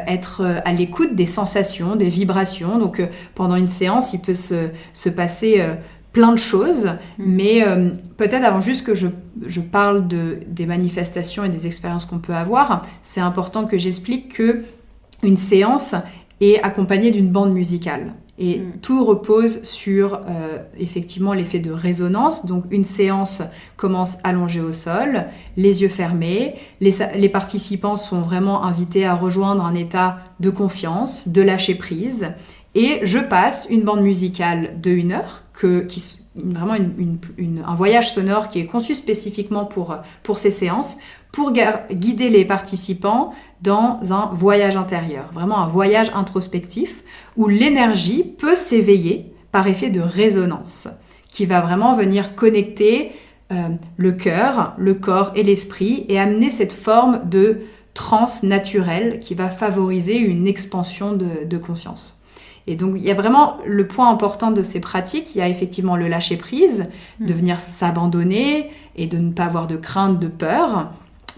être à l'écoute des sensations, des vibrations. Donc pendant une séance, il peut se passer plein de choses, mais peut-être avant juste que je parle des manifestations et des expériences qu'on peut avoir, c'est important que j'explique que une séance est accompagnée d'une bande musicale. Et tout repose sur effectivement l'effet de résonance. Donc une séance commence allongée au sol, les yeux fermés. Les participants sont vraiment invités à rejoindre un état de confiance, de lâcher prise. Et je passe une bande musicale de 1 heure, vraiment un voyage sonore qui est conçu spécifiquement pour ces séances, pour guider les participants dans un voyage intérieur, vraiment un voyage introspectif où l'énergie peut s'éveiller par effet de résonance, qui va vraiment venir connecter le cœur, le corps et l'esprit et amener cette forme de transe naturelle qui va favoriser une expansion de conscience. Et donc, il y a vraiment le point important de ces pratiques, il y a effectivement le lâcher-prise, de venir s'abandonner et de ne pas avoir de crainte, de peur.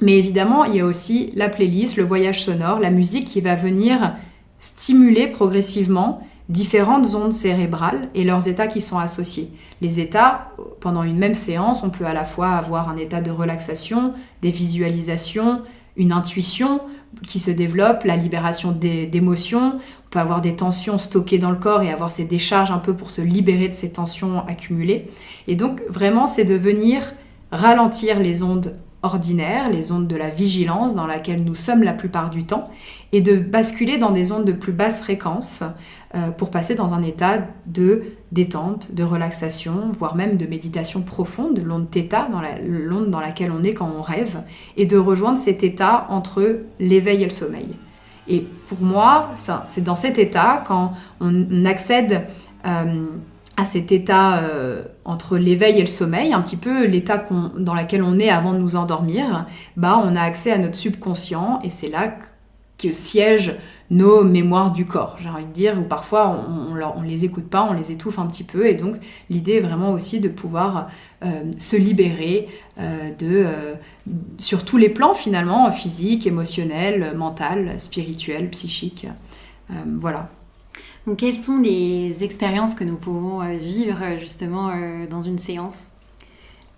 Mais évidemment, il y a aussi la playlist, le voyage sonore, la musique qui va venir stimuler progressivement différentes ondes cérébrales et leurs états qui sont associés. Les états, pendant une même séance, on peut à la fois avoir un état de relaxation, des visualisations, une intuition qui se développe, la libération d'émotions. On peut avoir des tensions stockées dans le corps et avoir ces décharges un peu pour se libérer de ces tensions accumulées. Et donc, vraiment, c'est de venir ralentir les ondes ordinaires, les ondes de la vigilance dans laquelle nous sommes la plupart du temps, et de basculer dans des ondes de plus basse fréquence pour passer dans un état de détente, de relaxation, voire même de méditation profonde, l'onde θ, l'onde dans laquelle on est quand on rêve, et de rejoindre cet état entre l'éveil et le sommeil. Et pour moi, c'est dans cet état, quand on accède à cet état entre l'éveil et le sommeil, un petit peu l'état dans lequel on est avant de nous endormir, on a accès à notre subconscient et c'est là que siègent nos mémoires du corps, j'ai envie de dire, où parfois on les écoute pas, on les étouffe un petit peu, et donc l'idée est vraiment aussi de pouvoir se libérer sur tous les plans finalement, physique, émotionnel, mental, spirituel, psychique, voilà. Donc, quelles sont les expériences que nous pouvons vivre justement dans une séance ?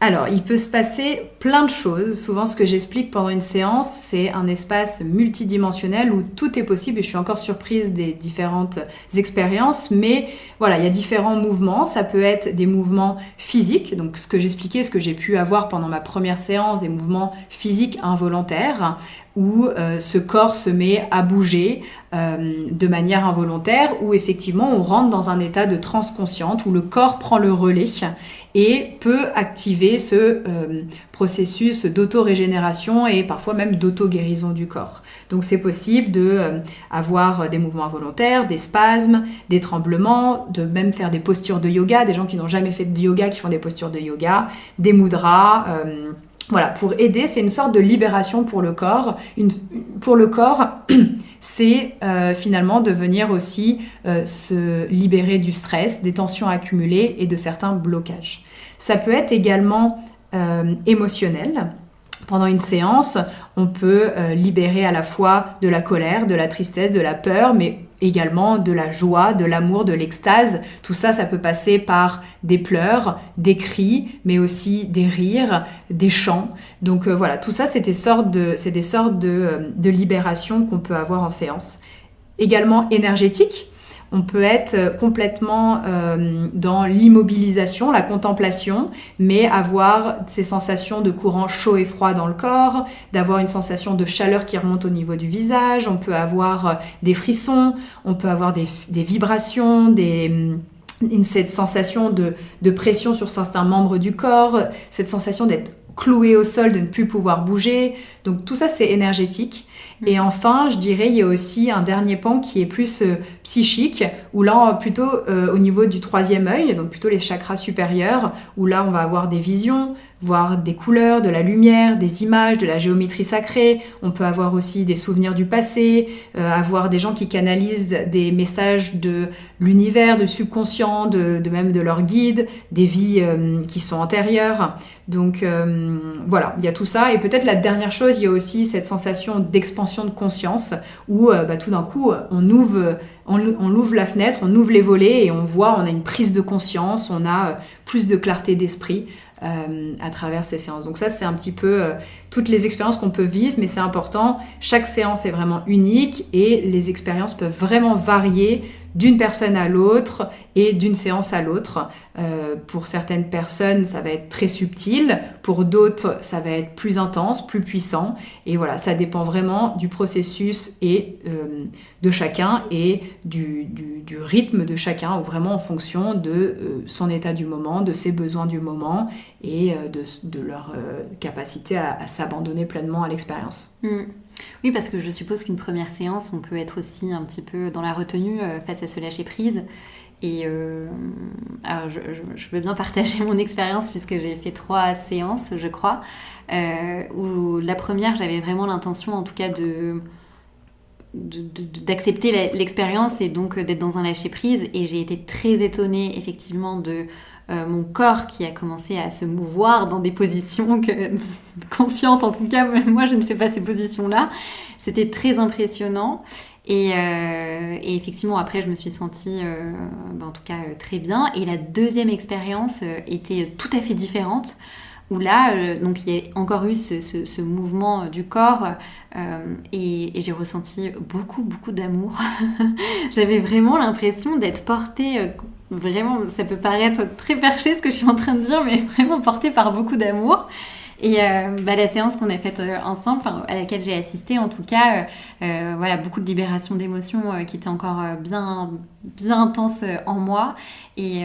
Alors, il peut se passer plein de choses. Souvent, ce que j'explique pendant une séance, c'est un espace multidimensionnel où tout est possible. Et je suis encore surprise des différentes expériences. Mais voilà, il y a différents mouvements. Ça peut être des mouvements physiques. Donc, ce que j'expliquais, ce que j'ai pu avoir pendant ma première séance, des mouvements physiques involontaires où ce corps se met à bouger de manière involontaire, où effectivement on rentre dans un état de transe consciente, où le corps prend le relais et peut activer ce processus d'auto-régénération et parfois même d'auto-guérison du corps. Donc c'est possible d'avoir des mouvements involontaires, des spasmes, des tremblements, de même faire des postures de yoga, des gens qui n'ont jamais fait de yoga qui font des postures de yoga, des mudras, voilà, pour aider, c'est une sorte de libération pour le corps. Pour le corps, c'est finalement de venir aussi se libérer du stress, des tensions accumulées et de certains blocages. Ça peut être également émotionnel. Pendant une séance, on peut libérer à la fois de la colère, de la tristesse, de la peur, mais également de la joie, de l'amour, de l'extase. Tout ça, ça peut passer par des pleurs, des cris, mais aussi des rires, des chants. Donc voilà, tout ça, c'est des sortes de libération qu'on peut avoir en séance. Également énergétique. On peut être complètement dans l'immobilisation, la contemplation, mais avoir ces sensations de courant chaud et froid dans le corps, d'avoir une sensation de chaleur qui remonte au niveau du visage, on peut avoir des frissons, on peut avoir des vibrations, cette sensation de pression sur certains membres du corps, cette sensation d'être cloué au sol, de ne plus pouvoir bouger. Donc tout ça, c'est énergétique. Et enfin, je dirais, il y a aussi un dernier pan qui est plus psychique, où là, plutôt au niveau du 3e œil, donc plutôt les chakras supérieurs, où là, on va avoir des visions, voir des couleurs, de la lumière, des images, de la géométrie sacrée. On peut avoir aussi des souvenirs du passé, avoir des gens qui canalisent des messages de l'univers, du subconscient, de même de leur guide, des vies qui sont antérieures. Donc voilà, il y a tout ça. Et peut-être la dernière chose, il y a aussi cette sensation d'expansion de conscience où tout d'un coup, on ouvre la fenêtre, on ouvre les volets et on a une prise de conscience, on a plus de clarté d'esprit. à travers ces séances. Donc ça, c'est un petit peu toutes les expériences qu'on peut vivre, mais c'est important. Chaque séance est vraiment unique et les expériences peuvent vraiment varier d'une personne à l'autre et d'une séance à l'autre. Pour certaines personnes, ça va être très subtil. Pour d'autres, ça va être plus intense, plus puissant. Et voilà, ça dépend vraiment du processus et de chacun et du rythme de chacun, ou vraiment en fonction de son état du moment, de ses besoins du moment et de leur capacité à s'abandonner pleinement à l'expérience. Oui, parce que je suppose qu'une première séance, on peut être aussi un petit peu dans la retenue face à ce lâcher-prise. Et alors je veux bien partager mon expérience puisque j'ai fait 3 séances, je crois, où la première, j'avais vraiment l'intention, en tout cas, d'accepter l'expérience et donc d'être dans un lâcher-prise. Et j'ai été très étonnée, effectivement, de mon corps qui a commencé à se mouvoir dans des positions conscientes, en tout cas, même moi, je ne fais pas ces positions-là. C'était très impressionnant. Et effectivement, après, je me suis sentie, en tout cas, très bien. Et la deuxième expérience était tout à fait différente, où là, donc, il y a encore eu ce mouvement du corps et j'ai ressenti beaucoup, beaucoup d'amour. J'avais vraiment l'impression d'être portée, vraiment, ça peut paraître très perché ce que je suis en train de dire, mais vraiment portée par beaucoup d'amour. Et la séance qu'on a faite ensemble, à laquelle j'ai assisté en tout cas, voilà, beaucoup de libération d'émotions qui étaient encore bien, bien intenses en moi. Et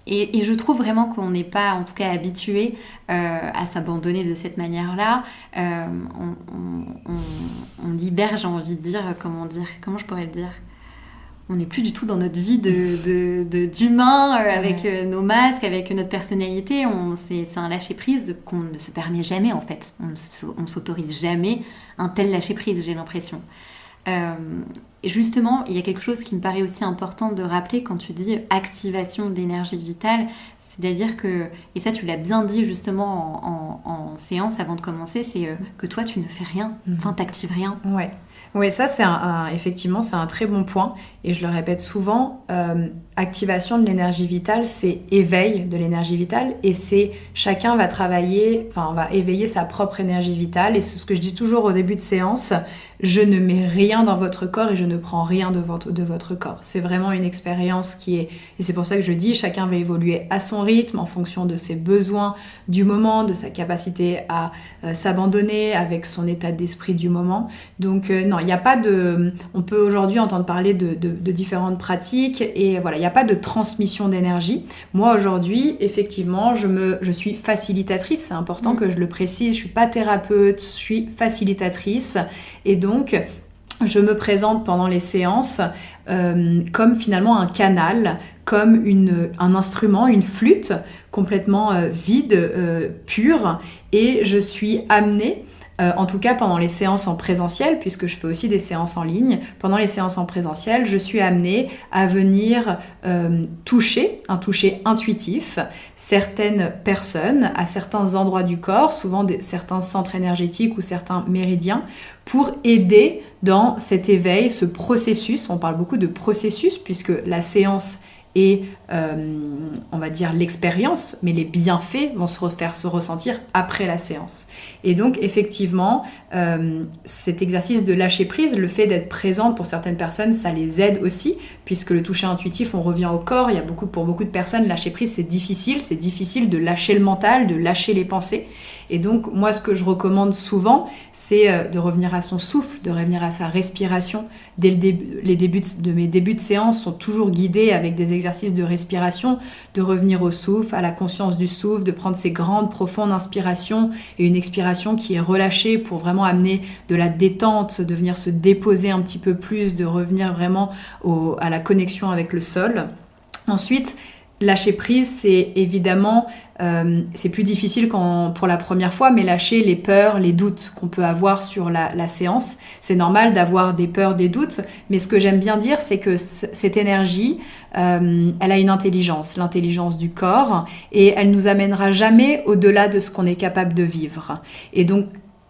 je trouve vraiment qu'on n'est pas, en tout cas, habitué à s'abandonner de cette manière-là. On libère, j'ai envie de dire, comment je pourrais le dire ? On n'est plus du tout dans notre vie d'humain, avec nos masques, avec notre personnalité. C'est un lâcher-prise qu'on ne se permet jamais, en fait. On ne s'autorise jamais un tel lâcher-prise, j'ai l'impression. Et justement, il y a quelque chose qui me paraît aussi important de rappeler quand tu dis activation d'énergie vitale. C'est-à-dire que, et ça tu l'as bien dit justement en séance avant de commencer, c'est que toi tu ne fais rien, enfin t'actives rien. Ouais, ça c'est effectivement c'est un très bon point et je le répète souvent, activation de l'énergie vitale c'est éveil de l'énergie vitale et c'est chacun va travailler, on va éveiller sa propre énergie vitale et c'est ce que je dis toujours au début de séance, je ne mets rien dans votre corps et je ne prends rien de votre corps. C'est vraiment une expérience qui est, et c'est pour ça que je dis, chacun va évoluer à son rythme en fonction de ses besoins du moment, de sa capacité à s'abandonner avec son état d'esprit du moment. Donc non, il n'y a pas de... On peut aujourd'hui entendre parler de différentes pratiques et voilà, il n'y a pas de transmission d'énergie. Moi aujourd'hui, effectivement, je suis facilitatrice, c'est important que je le précise, je ne suis pas thérapeute, je suis facilitatrice et donc je me présente pendant les séances comme finalement un canal, comme un instrument, une flûte complètement vide, pure, et je suis amenée, en tout cas pendant les séances en présentiel, puisque je fais aussi des séances en ligne, pendant les séances en présentiel, je suis amenée à venir toucher, un toucher intuitif, certaines personnes à certains endroits du corps, souvent certains centres énergétiques ou certains méridiens, pour aider dans cet éveil, ce processus. On parle beaucoup de processus puisque la séance est, on va dire, l'expérience, mais les bienfaits vont se ressentir après la séance. Et donc, effectivement, cet exercice de lâcher prise, le fait d'être présent pour certaines personnes, ça les aide aussi, puisque le toucher intuitif, on revient au corps. Pour beaucoup de personnes, lâcher prise, c'est difficile de lâcher le mental, de lâcher les pensées. Et donc, moi, ce que je recommande souvent, c'est de revenir à son souffle, de revenir à sa respiration. Dès les débuts de mes débuts de séance sont toujours guidés avec des exercices de respiration, de revenir au souffle, à la conscience du souffle, de prendre ces grandes, profondes inspirations et une expiration qui est relâchée pour vraiment amener de la détente, de venir se déposer un petit peu plus, de revenir vraiment à la connexion avec le sol. Ensuite, lâcher prise, c'est évidemment, c'est plus difficile pour la première fois, mais lâcher les peurs, les doutes qu'on peut avoir sur la séance. C'est normal d'avoir des peurs, des doutes, mais ce que j'aime bien dire, c'est que cette énergie, elle a une intelligence, l'intelligence du corps, et elle nous amènera jamais au-delà de ce qu'on est capable de vivre. Et donc,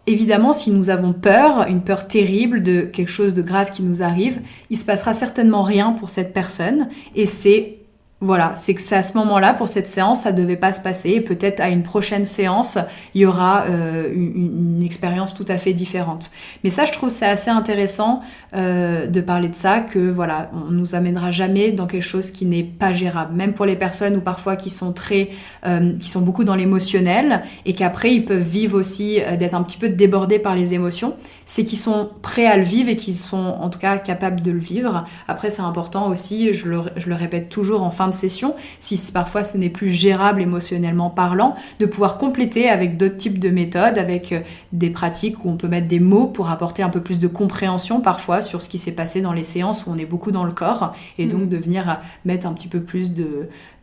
évidemment, si nous avons peur, une peur terrible de quelque chose de grave qui nous arrive, il se passera certainement rien pour cette personne, et c'est voilà, c'est que c'est à ce moment-là, pour cette séance, ça devait pas se passer. Et peut-être à une prochaine séance, il y aura une expérience tout à fait différente. Mais ça, je trouve c'est assez intéressant de parler de ça, que voilà, on nous amènera jamais dans quelque chose qui n'est pas gérable. Même pour les personnes ou parfois qui sont qui sont beaucoup dans l'émotionnel et qu'après ils peuvent vivre aussi d'être un petit peu débordés par les émotions, c'est qu'ils sont prêts à le vivre et qu'ils sont en tout cas capables de le vivre. Après, c'est important aussi, je le répète toujours en fin de session, si parfois ce n'est plus gérable émotionnellement parlant, de pouvoir compléter avec d'autres types de méthodes, avec des pratiques où on peut mettre des mots pour apporter un peu plus de compréhension parfois sur ce qui s'est passé dans les séances où on est beaucoup dans le corps, et donc de venir mettre un petit peu plus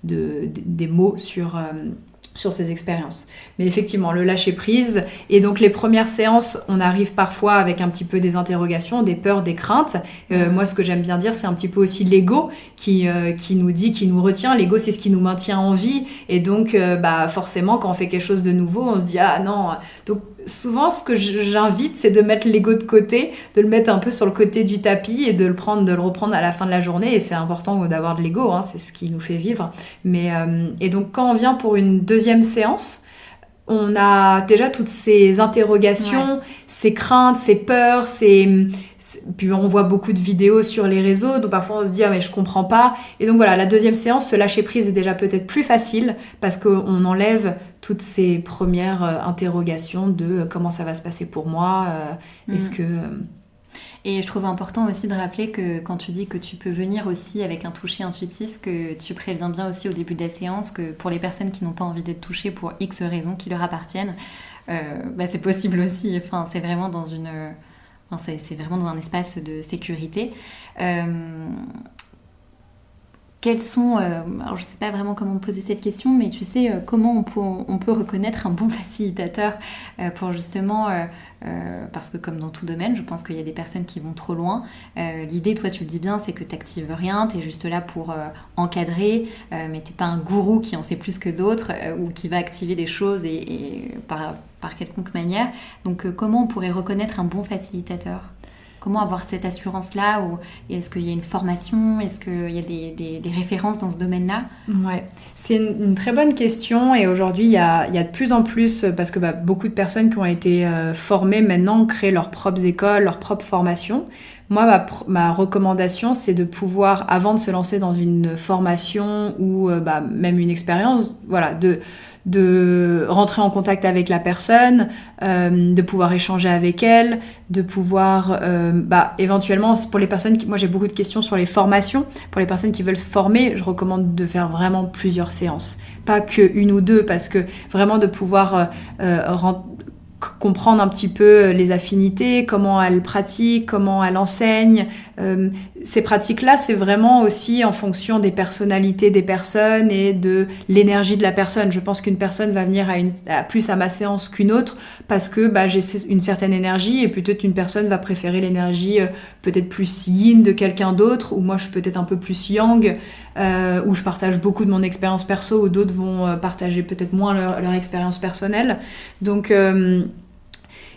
des mots sur ces expériences. Mais effectivement, le lâcher prise, et donc les premières séances, on arrive parfois avec un petit peu des interrogations, des peurs, des craintes. Moi, ce que j'aime bien dire, c'est un petit peu aussi l'ego qui nous dit, qui nous retient. L'ego, c'est ce qui nous maintient en vie, et donc forcément, quand on fait quelque chose de nouveau, on se dit ah non. Donc souvent, ce que j'invite, c'est de mettre l'ego de côté, de le mettre un peu sur le côté du tapis et de le reprendre à la fin de la journée. Et c'est important d'avoir de l'ego, hein, c'est ce qui nous fait vivre. Et donc, quand on vient pour une deuxième séance, on a déjà toutes ces interrogations, ces craintes, ces peurs, puis on voit beaucoup de vidéos sur les réseaux, donc parfois on se dit ah mais je comprends pas. Et donc voilà, la deuxième séance, se lâcher prise est déjà peut-être plus facile parce qu'on enlève toutes ces premières interrogations de comment ça va se passer pour moi, est-ce que... Et je trouve important aussi de rappeler que quand tu dis que tu peux venir aussi avec un toucher intuitif, que tu préviens bien aussi au début de la séance que pour les personnes qui n'ont pas envie d'être touchées pour X raisons qui leur appartiennent, c'est possible aussi. Enfin, c'est vraiment dans c'est vraiment dans un espace de sécurité. Quels sont... alors je ne sais pas vraiment comment poser cette question, mais tu sais, comment on peut reconnaître un bon facilitateur pour justement... parce que comme dans tout domaine, je pense qu'il y a des personnes qui vont trop loin. L'idée, toi tu le dis bien, c'est que tu n'actives rien, tu es juste là pour encadrer, mais tu n'es pas un gourou qui en sait plus que d'autres ou qui va activer des choses et par quelconque manière. Donc comment on pourrait reconnaître un bon facilitateur ? Comment avoir cette assurance-là, ou est-ce qu'il y a une formation, est-ce qu'il y a des références dans ce domaine-là ? Ouais, c'est une très bonne question, et aujourd'hui il y a de plus en plus, parce que beaucoup de personnes qui ont été formées maintenant créent leurs propres écoles, leurs propres formations. Moi, ma recommandation, c'est de pouvoir, avant de se lancer dans une formation ou même une expérience, voilà, de rentrer en contact avec la personne, de pouvoir échanger avec elle, de pouvoir éventuellement, pour les personnes moi j'ai beaucoup de questions sur les formations, pour les personnes qui veulent se former, je recommande de faire vraiment plusieurs séances, pas que une ou deux, parce que vraiment de pouvoir comprendre un petit peu les affinités, comment elle pratique, comment elle enseigne. Ces pratiques-là, c'est vraiment aussi en fonction des personnalités des personnes et de l'énergie de la personne. Je pense qu'une personne va venir plus à ma séance qu'une autre parce que j'ai une certaine énergie, et peut-être une personne va préférer l'énergie peut-être plus yin de quelqu'un d'autre, ou moi je suis peut-être un peu plus yang, où je partage beaucoup de mon expérience perso, ou d'autres vont partager peut-être moins leur expérience personnelle. Donc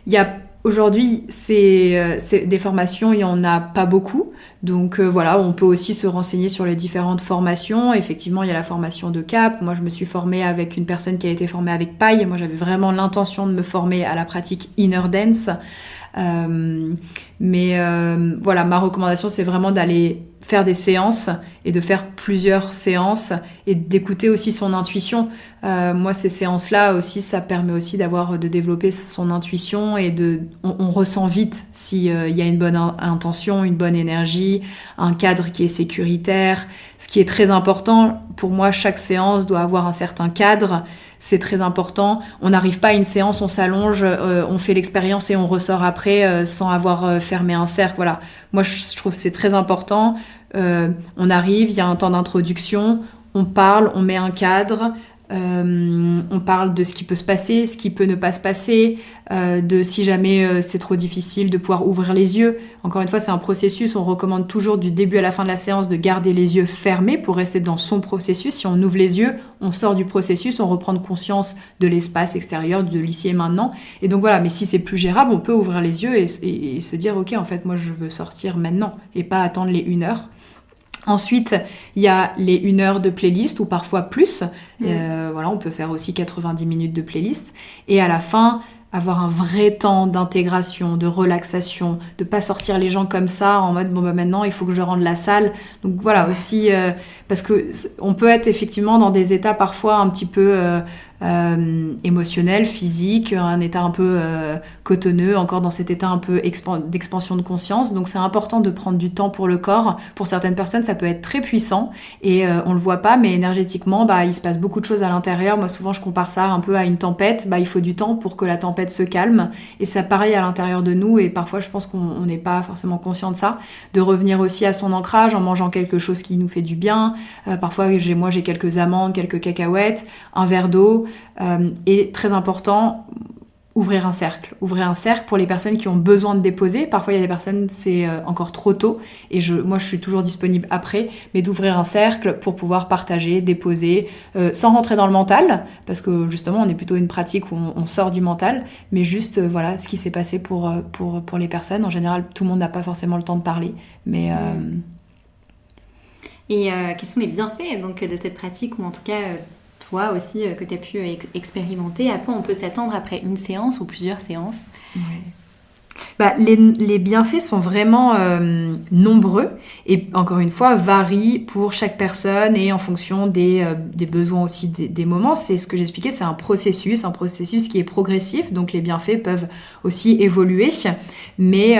il y a aujourd'hui des formations, il n'y en a pas beaucoup. Donc voilà, on peut aussi se renseigner sur les différentes formations. Effectivement, il y a la formation de CAP. Moi, je me suis formée avec une personne qui a été formée avec Paille. Moi, j'avais vraiment l'intention de me former à la pratique Inner Dance. Voilà, ma recommandation, c'est vraiment d'aller faire des séances et de faire plusieurs séances et d'écouter aussi son intuition. Moi, ces séances-là aussi, ça permet aussi de développer son intuition, et on ressent vite s'il y a une bonne intention, une bonne énergie, un cadre qui est sécuritaire. Ce qui est très important, pour moi, chaque séance doit avoir un certain cadre. C'est très important. On n'arrive pas à une séance, on s'allonge, on fait l'expérience et on ressort après sans avoir fermé un cercle. Voilà. Moi, je trouve que c'est très important. On arrive, il y a un temps d'introduction, on parle, on met un cadre, on parle de ce qui peut se passer, ce qui peut ne pas se passer, de si jamais c'est trop difficile de pouvoir ouvrir les yeux. Encore une fois, c'est un processus, on recommande toujours du début à la fin de la séance de garder les yeux fermés pour rester dans son processus. Si on ouvre les yeux, on sort du processus, on reprend conscience de l'espace extérieur, de l'ici et maintenant. Et donc voilà, mais si c'est plus gérable, on peut ouvrir les yeux et se dire ok, en fait, moi je veux sortir maintenant et pas attendre les 1 heure. Ensuite, il y a les 1 heure de playlist ou parfois plus. Voilà, on peut faire aussi 90 minutes de playlist. Et à la fin, avoir un vrai temps d'intégration, de relaxation, de pas sortir les gens comme ça en mode bon bah maintenant il faut que je rende la salle. Donc voilà aussi parce que on peut être effectivement dans des états parfois un petit peu émotionnel, physique, un état un peu cotonneux, encore dans cet état un peu d'expansion de conscience. Donc c'est important de prendre du temps pour le corps. Pour certaines personnes, ça peut être très puissant et on le voit pas, mais énergétiquement, bah, il se passe beaucoup de choses à l'intérieur. Moi, souvent, je compare ça un peu à une tempête. Bah, il faut du temps pour que la tempête se calme. Et ça, pareil, à l'intérieur de nous. Et parfois, je pense qu'on n'est pas forcément conscient de ça. De revenir aussi à son ancrage en mangeant quelque chose qui nous fait du bien. Parfois, j'ai quelques amandes, quelques cacahuètes, un verre d'eau. Et très important, ouvrir un cercle pour les personnes qui ont besoin de déposer. Parfois il y a des personnes c'est encore trop tôt et moi je suis toujours disponible après, mais d'ouvrir un cercle pour pouvoir partager, déposer, sans rentrer dans le mental, parce que justement on est plutôt une pratique où on sort du mental, mais juste voilà ce qui s'est passé pour les personnes. En général tout le monde n'a pas forcément le temps de parler, mais Et quels sont les bienfaits donc, de cette pratique, ou en tout cas toi aussi que tu as pu expérimenter? À quoi on peut s'attendre après une séance ou plusieurs séances? Bah, les bienfaits sont vraiment nombreux et encore une fois varient pour chaque personne et en fonction des besoins aussi des moments. C'est ce que j'expliquais, c'est un processus qui est progressif, donc les bienfaits peuvent aussi évoluer. Mais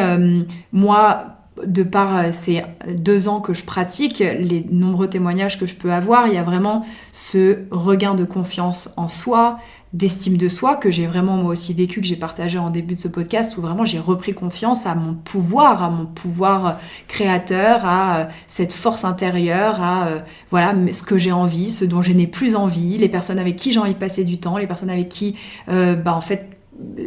moi, de par ces 2 ans que je pratique, les nombreux témoignages que je peux avoir, il y a vraiment ce regain de confiance en soi, d'estime de soi que j'ai vraiment moi aussi vécu, que j'ai partagé en début de ce podcast, où vraiment j'ai repris confiance à mon pouvoir créateur, à cette force intérieure, à voilà ce que j'ai envie, ce dont je n'ai plus envie, les personnes avec qui j'ai envie de passer du temps, les personnes avec qui en fait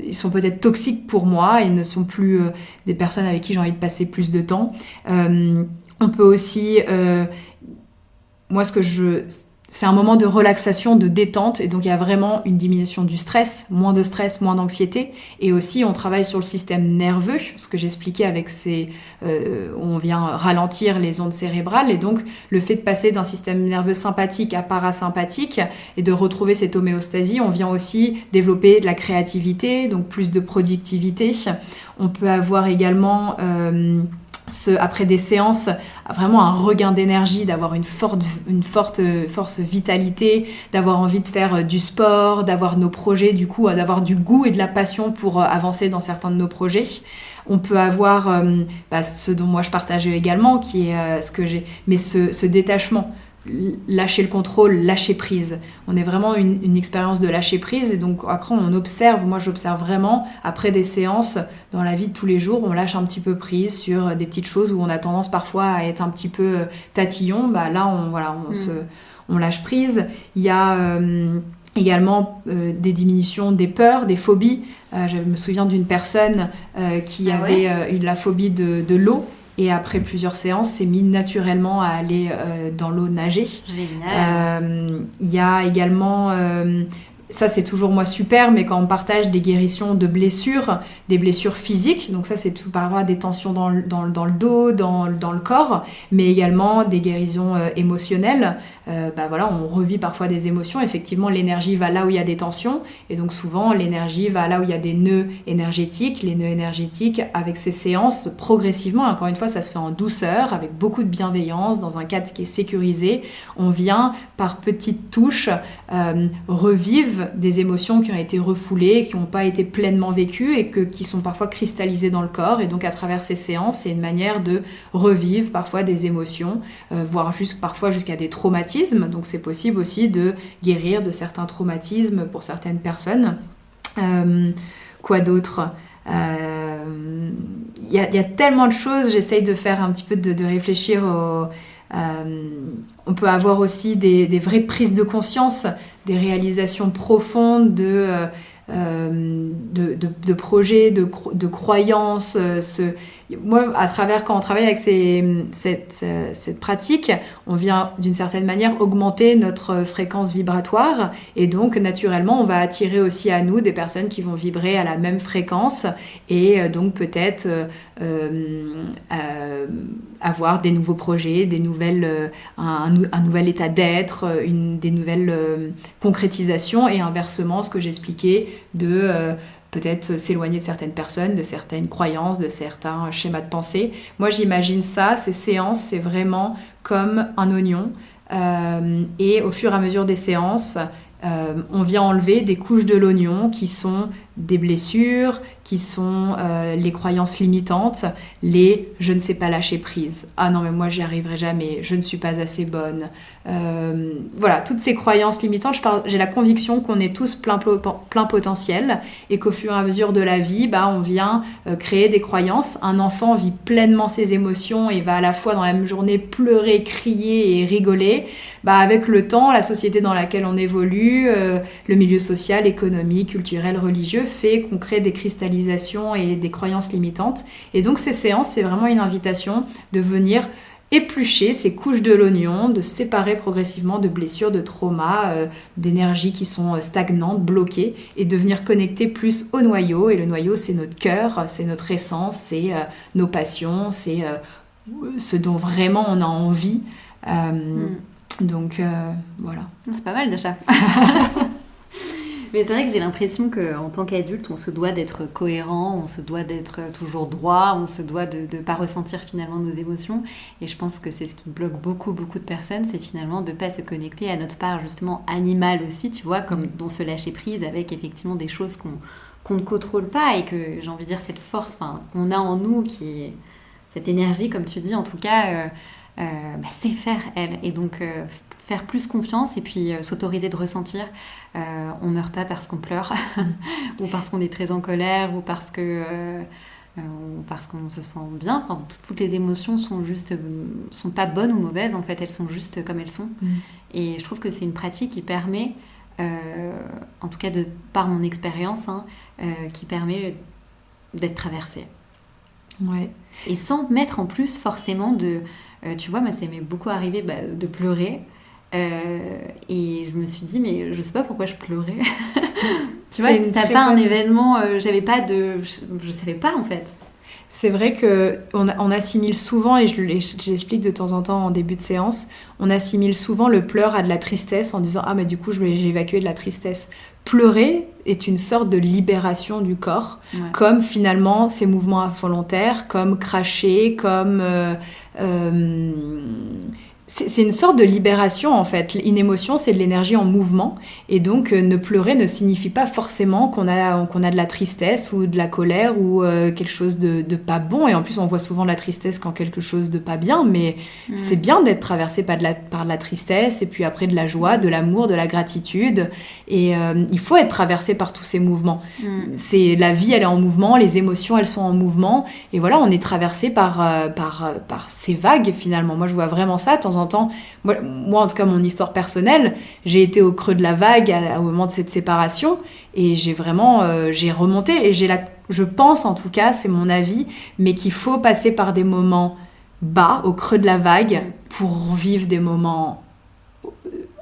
ils sont peut-être toxiques pour moi et ne sont plus des personnes avec qui j'ai envie de passer plus de temps. On peut aussi... moi, c'est un moment de relaxation, de détente, et donc il y a vraiment une diminution du stress, moins d'anxiété, et aussi on travaille sur le système nerveux, ce que j'expliquais avec on vient ralentir les ondes cérébrales, et donc le fait de passer d'un système nerveux sympathique à parasympathique, et de retrouver cette homéostasie, on vient aussi développer de la créativité, donc plus de productivité. On peut avoir également... après des séances, vraiment un regain d'énergie, d'avoir une forte force vitalité, d'avoir envie de faire du sport, d'avoir nos projets, du coup, d'avoir du goût et de la passion pour avancer dans certains de nos projets. On peut avoir ce dont moi je partage également, qui est ce détachement. Lâcher le contrôle, lâcher prise. On est vraiment une expérience de lâcher prise, et donc après on observe, moi j'observe vraiment après des séances dans la vie de tous les jours, on lâche un petit peu prise sur des petites choses où on a tendance parfois à être un petit peu tatillon, bah là on lâche prise. Il y a également des diminutions des peurs, des phobies. Je me souviens d'une personne qui avait eu la phobie de l'eau. Et après plusieurs séances, s'est mis naturellement à aller dans l'eau nager. Génial. Il y a également... ça, c'est toujours moi super, mais quand on partage des guérisons de blessures, des blessures physiques, donc ça, c'est tout par rapport à des tensions dans le dos, dans le corps, mais également des guérisons émotionnelles. Voilà, on revit parfois des émotions. Effectivement, l'énergie va là où il y a des tensions, et donc souvent, l'énergie va là où il y a des nœuds énergétiques. Les nœuds énergétiques, avec ces séances, progressivement, encore une fois, ça se fait en douceur, avec beaucoup de bienveillance, dans un cadre qui est sécurisé. On vient, par petites touches, revivre des émotions qui ont été refoulées, qui n'ont pas été pleinement vécues et qui sont parfois cristallisées dans le corps. Et donc à travers ces séances, c'est une manière de revivre parfois des émotions, voire parfois jusqu'à des traumatismes. Donc c'est possible aussi de guérir de certains traumatismes pour certaines personnes. Quoi d'autre ? Il y a tellement de choses, j'essaye de faire un petit peu de réfléchir on peut avoir aussi des vraies prises de conscience, des réalisations profondes de de projets, de croyances. Moi, quand on travaille avec cette pratique, on vient d'une certaine manière augmenter notre fréquence vibratoire et donc naturellement on va attirer aussi à nous des personnes qui vont vibrer à la même fréquence et donc peut-être avoir des nouveaux projets, un nouvel état d'être, des nouvelles concrétisations et inversement ce que j'expliquais de peut-être s'éloigner de certaines personnes, de certaines croyances, de certains schémas de pensée. Moi, j'imagine ça, ces séances, c'est vraiment comme un oignon. Et au fur et à mesure des séances, on vient enlever des couches de l'oignon qui sont des blessures, qui sont les croyances limitantes, je ne sais pas lâcher prise. Ah non, mais moi, j'y arriverai jamais. Je ne suis pas assez bonne. Voilà, toutes ces croyances limitantes, j'ai la conviction qu'on est tous plein potentiel et qu'au fur et à mesure de la vie, on vient créer des croyances. Un enfant vit pleinement ses émotions et va à la fois dans la même journée pleurer, crier et rigoler. Avec le temps, la société dans laquelle on évolue, le milieu social, économique, culturel, religieux, fait qu'on crée des cristallisations et des croyances limitantes. Et donc ces séances, c'est vraiment une invitation de venir éplucher ces couches de l'oignon, de séparer progressivement de blessures, de traumas, d'énergies qui sont stagnantes, bloquées, et de venir connecter plus au noyau. Et le noyau, c'est notre cœur, c'est notre essence, c'est nos passions, c'est ce dont vraiment on a envie. Donc voilà. C'est pas mal déjà. Mais c'est vrai que j'ai l'impression qu'en tant qu'adulte, on se doit d'être cohérent, on se doit d'être toujours droit, on se doit de ne pas ressentir finalement nos émotions. Et je pense que c'est ce qui bloque beaucoup de personnes, c'est finalement de ne pas se connecter à notre part justement animale aussi, tu vois, comme dans se lâcher prise avec effectivement des choses qu'on ne contrôle pas et que j'ai envie de dire cette force qu'on a en nous, qui est cette énergie, comme tu dis, en tout cas, c'est faire elle. Et donc faire plus confiance et puis s'autoriser de ressentir. On meurt pas parce qu'on pleure ou parce qu'on est très en colère ou parce qu'on se sent bien. Enfin, toutes les émotions sont pas bonnes ou mauvaises, en fait, elles sont juste comme elles sont. Et je trouve que c'est une pratique qui permet, en tout cas par mon expérience, qui permet d'être traversée. Ouais. Et sans mettre en plus forcément tu vois, moi ça m'est beaucoup arrivé de pleurer. Et je me suis dit, mais je sais pas pourquoi je pleurais. Tu vois, t'as pas un événement, je savais pas en fait. C'est vrai qu'on assimile souvent, et j'explique de temps en temps en début de séance, on assimile souvent le pleur à de la tristesse en disant « Ah, mais du coup, j'ai évacué de la tristesse ». Pleurer est une sorte de libération du corps, comme finalement ces mouvements involontaires, comme cracher, comme... c'est une sorte de libération en fait. Une émotion, c'est de l'énergie en mouvement. Et donc, ne pleurer ne signifie pas forcément qu'on a de la tristesse ou de la colère ou quelque chose de pas bon. Et en plus, on voit souvent la tristesse quand quelque chose de pas bien. Mais c'est bien d'être traversé par de la tristesse et puis après de la joie, de l'amour, de la gratitude. Et il faut être traversé par tous ces mouvements. C'est la vie, elle est en mouvement. Les émotions, elles sont en mouvement. Et voilà, on est traversé par ces vagues finalement. Moi, je vois vraiment ça de temps en temps. Moi, en tout cas, mon histoire personnelle, j'ai été au creux de la vague au moment de cette séparation et j'ai remonté et je pense en tout cas, c'est mon avis, mais qu'il faut passer par des moments bas, au creux de la vague, pour vivre des moments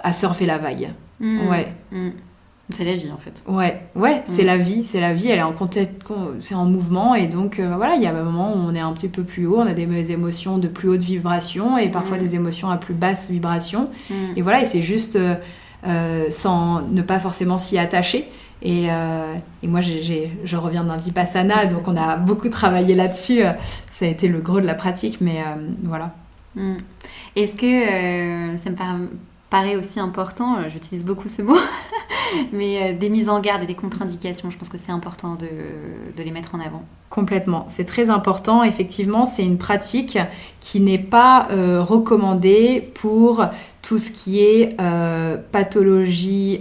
à surfer la vague. C'est la vie en fait. Ouais, c'est la vie, elle est c'est en mouvement et donc voilà, il y a un moment où on est un petit peu plus haut, on a des émotions de plus haute vibration et parfois des émotions à plus basse vibration et voilà, et c'est juste sans ne pas forcément s'y attacher et moi je reviens d'un Vipassana donc on a beaucoup travaillé là-dessus, ça a été le gros de la pratique mais voilà. Est-ce que ça me paraît aussi important, j'utilise beaucoup ce mot, mais des mises en garde et des contre-indications, je pense que c'est important de les mettre en avant. Complètement, c'est très important. Effectivement, c'est une pratique qui n'est pas recommandée pour tout ce qui est pathologie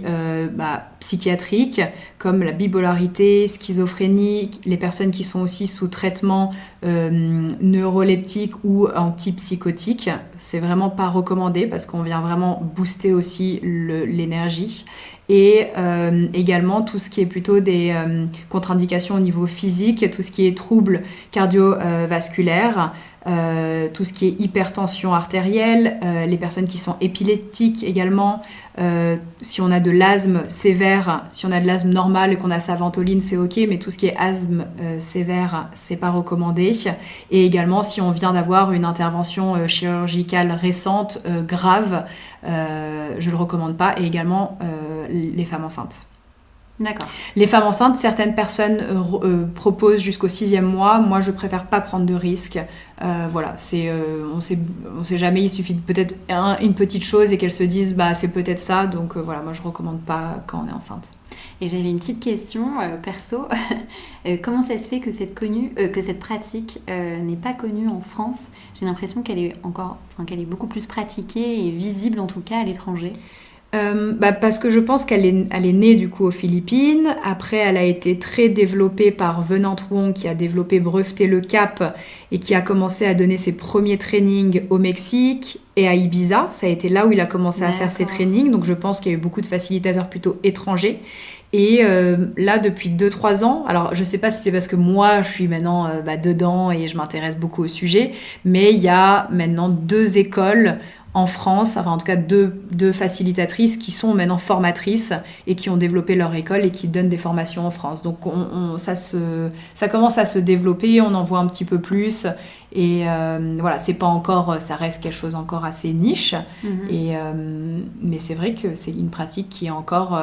psychiatrique, comme la bipolarité, schizophrénie, les personnes qui sont aussi sous traitement neuroleptique ou antipsychotique. C'est vraiment pas recommandé parce qu'on vient vraiment booster aussi l'énergie. Et également tout ce qui est plutôt des contre-indications au niveau physique, tout ce qui est troubles cardiovasculaires, tout ce qui est hypertension artérielle, les personnes qui sont épileptiques également, si on a de l'asthme sévère, si on a de l'asthme normal et qu'on a sa ventoline, c'est ok, mais tout ce qui est asthme sévère, c'est pas recommandé. Et également si on vient d'avoir une intervention chirurgicale récente, grave, je le recommande pas. Et également les femmes enceintes. D'accord. Les femmes enceintes, certaines personnes proposent jusqu'au 6e mois. Moi, je préfère pas prendre de risques. Voilà, on sait jamais. Il suffit de peut-être une petite chose et qu'elles se disent, c'est peut-être ça. Donc voilà, moi, je recommande pas quand on est enceinte. Et j'avais une petite question perso. Comment ça se fait que cette pratique n'est pas connue en France? J'ai l'impression qu'elle est beaucoup plus pratiquée et visible en tout cas à l'étranger. Parce que je pense qu'elle est née du coup aux Philippines. Après, elle a été très développée par Venant Wong qui a breveté le cap et qui a commencé à donner ses premiers trainings au Mexique et à Ibiza. Ça a été là où il a commencé à faire ses trainings. Donc je pense qu'il y a eu beaucoup de facilitateurs plutôt étrangers. Et là, depuis 2-3 ans, alors je sais pas si c'est parce que moi je suis maintenant dedans et je m'intéresse beaucoup au sujet, mais il y a maintenant 2 écoles en France, enfin en tout cas deux facilitatrices qui sont maintenant formatrices et qui ont développé leur école et qui donnent des formations en France. Donc ça commence à se développer, on en voit un petit peu plus et voilà, c'est pas encore, ça reste quelque chose encore assez niche. Mais c'est vrai que c'est une pratique qui est encore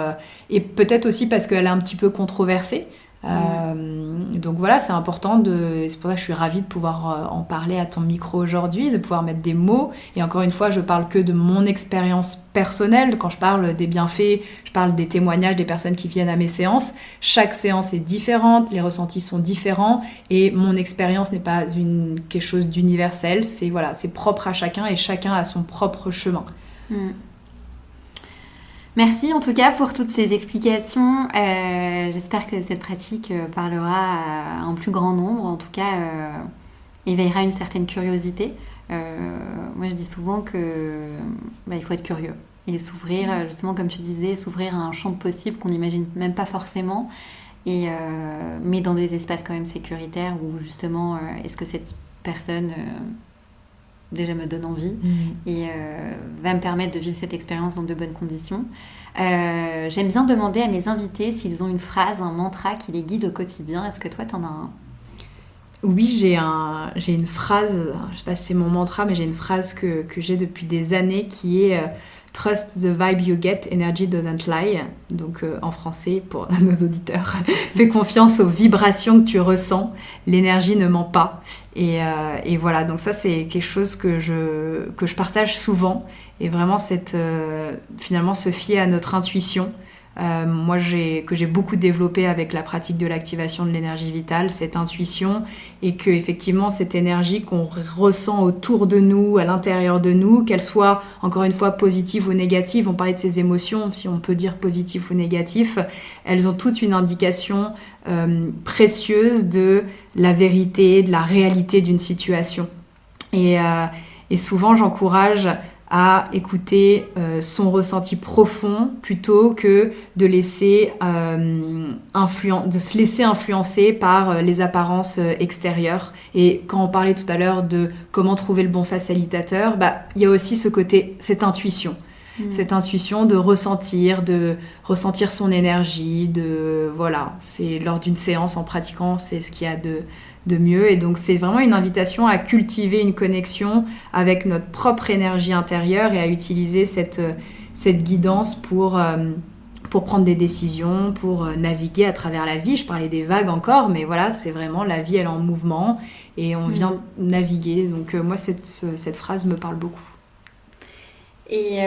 et peut-être aussi parce qu'elle est un petit peu controversée. Donc voilà, c'est important c'est pour ça que je suis ravie de pouvoir en parler à ton micro aujourd'hui, de pouvoir mettre des mots. Et encore une fois, je parle que de mon expérience personnelle. Quand je parle des bienfaits, je parle des témoignages des personnes qui viennent à mes séances. Chaque séance est différente, les ressentis sont différents et mon expérience n'est pas quelque chose d'universel. C'est propre à chacun et chacun a son propre chemin. Merci en tout cas pour toutes ces explications. J'espère que cette pratique parlera à un plus grand nombre, en tout cas éveillera une certaine curiosité. Moi je dis souvent que il faut être curieux et s'ouvrir, justement comme tu disais, s'ouvrir à un champ de possibles qu'on n'imagine même pas forcément, mais dans des espaces quand même sécuritaires où justement est-ce que cette personne déjà me donne envie et va me permettre de vivre cette expérience dans de bonnes conditions. J'aime bien demander à mes invités s'ils ont une phrase, un mantra qui les guide au quotidien. Est-ce que toi, t'en as un? Oui, j'ai une phrase, je sais pas si c'est mon mantra, mais j'ai une phrase que j'ai depuis des années qui est Trust the vibe you get, energy doesn't lie. Donc en français, pour nos auditeurs, fais confiance aux vibrations que tu ressens, l'énergie ne ment pas. Et voilà, donc ça c'est quelque chose que je partage souvent. Et vraiment, finalement se fier à notre intuition. Moi, que j'ai beaucoup développé avec la pratique de l'activation de l'énergie vitale, cette intuition, et que effectivement cette énergie qu'on ressent autour de nous, à l'intérieur de nous, qu'elle soit encore une fois positive ou négative, on parlait de ces émotions, si on peut dire positif ou négatif, elles ont toutes une indication précieuse de la vérité, de la réalité d'une situation. Et souvent, j'encourage à écouter son ressenti profond plutôt que de se laisser influencer par les apparences extérieures. Et quand on parlait tout à l'heure de comment trouver le bon facilitateur, il y a aussi cette intuition. Cette intuition de ressentir son énergie, c'est lors d'une séance en pratiquant, c'est ce qu'il y a de mieux. Et donc c'est vraiment une invitation à cultiver une connexion avec notre propre énergie intérieure et à utiliser cette guidance pour prendre des décisions, pour naviguer à travers la vie. Je parlais des vagues encore, mais voilà, c'est vraiment la vie, elle est en mouvement et on vient naviguer. Donc moi cette phrase me parle beaucoup. Et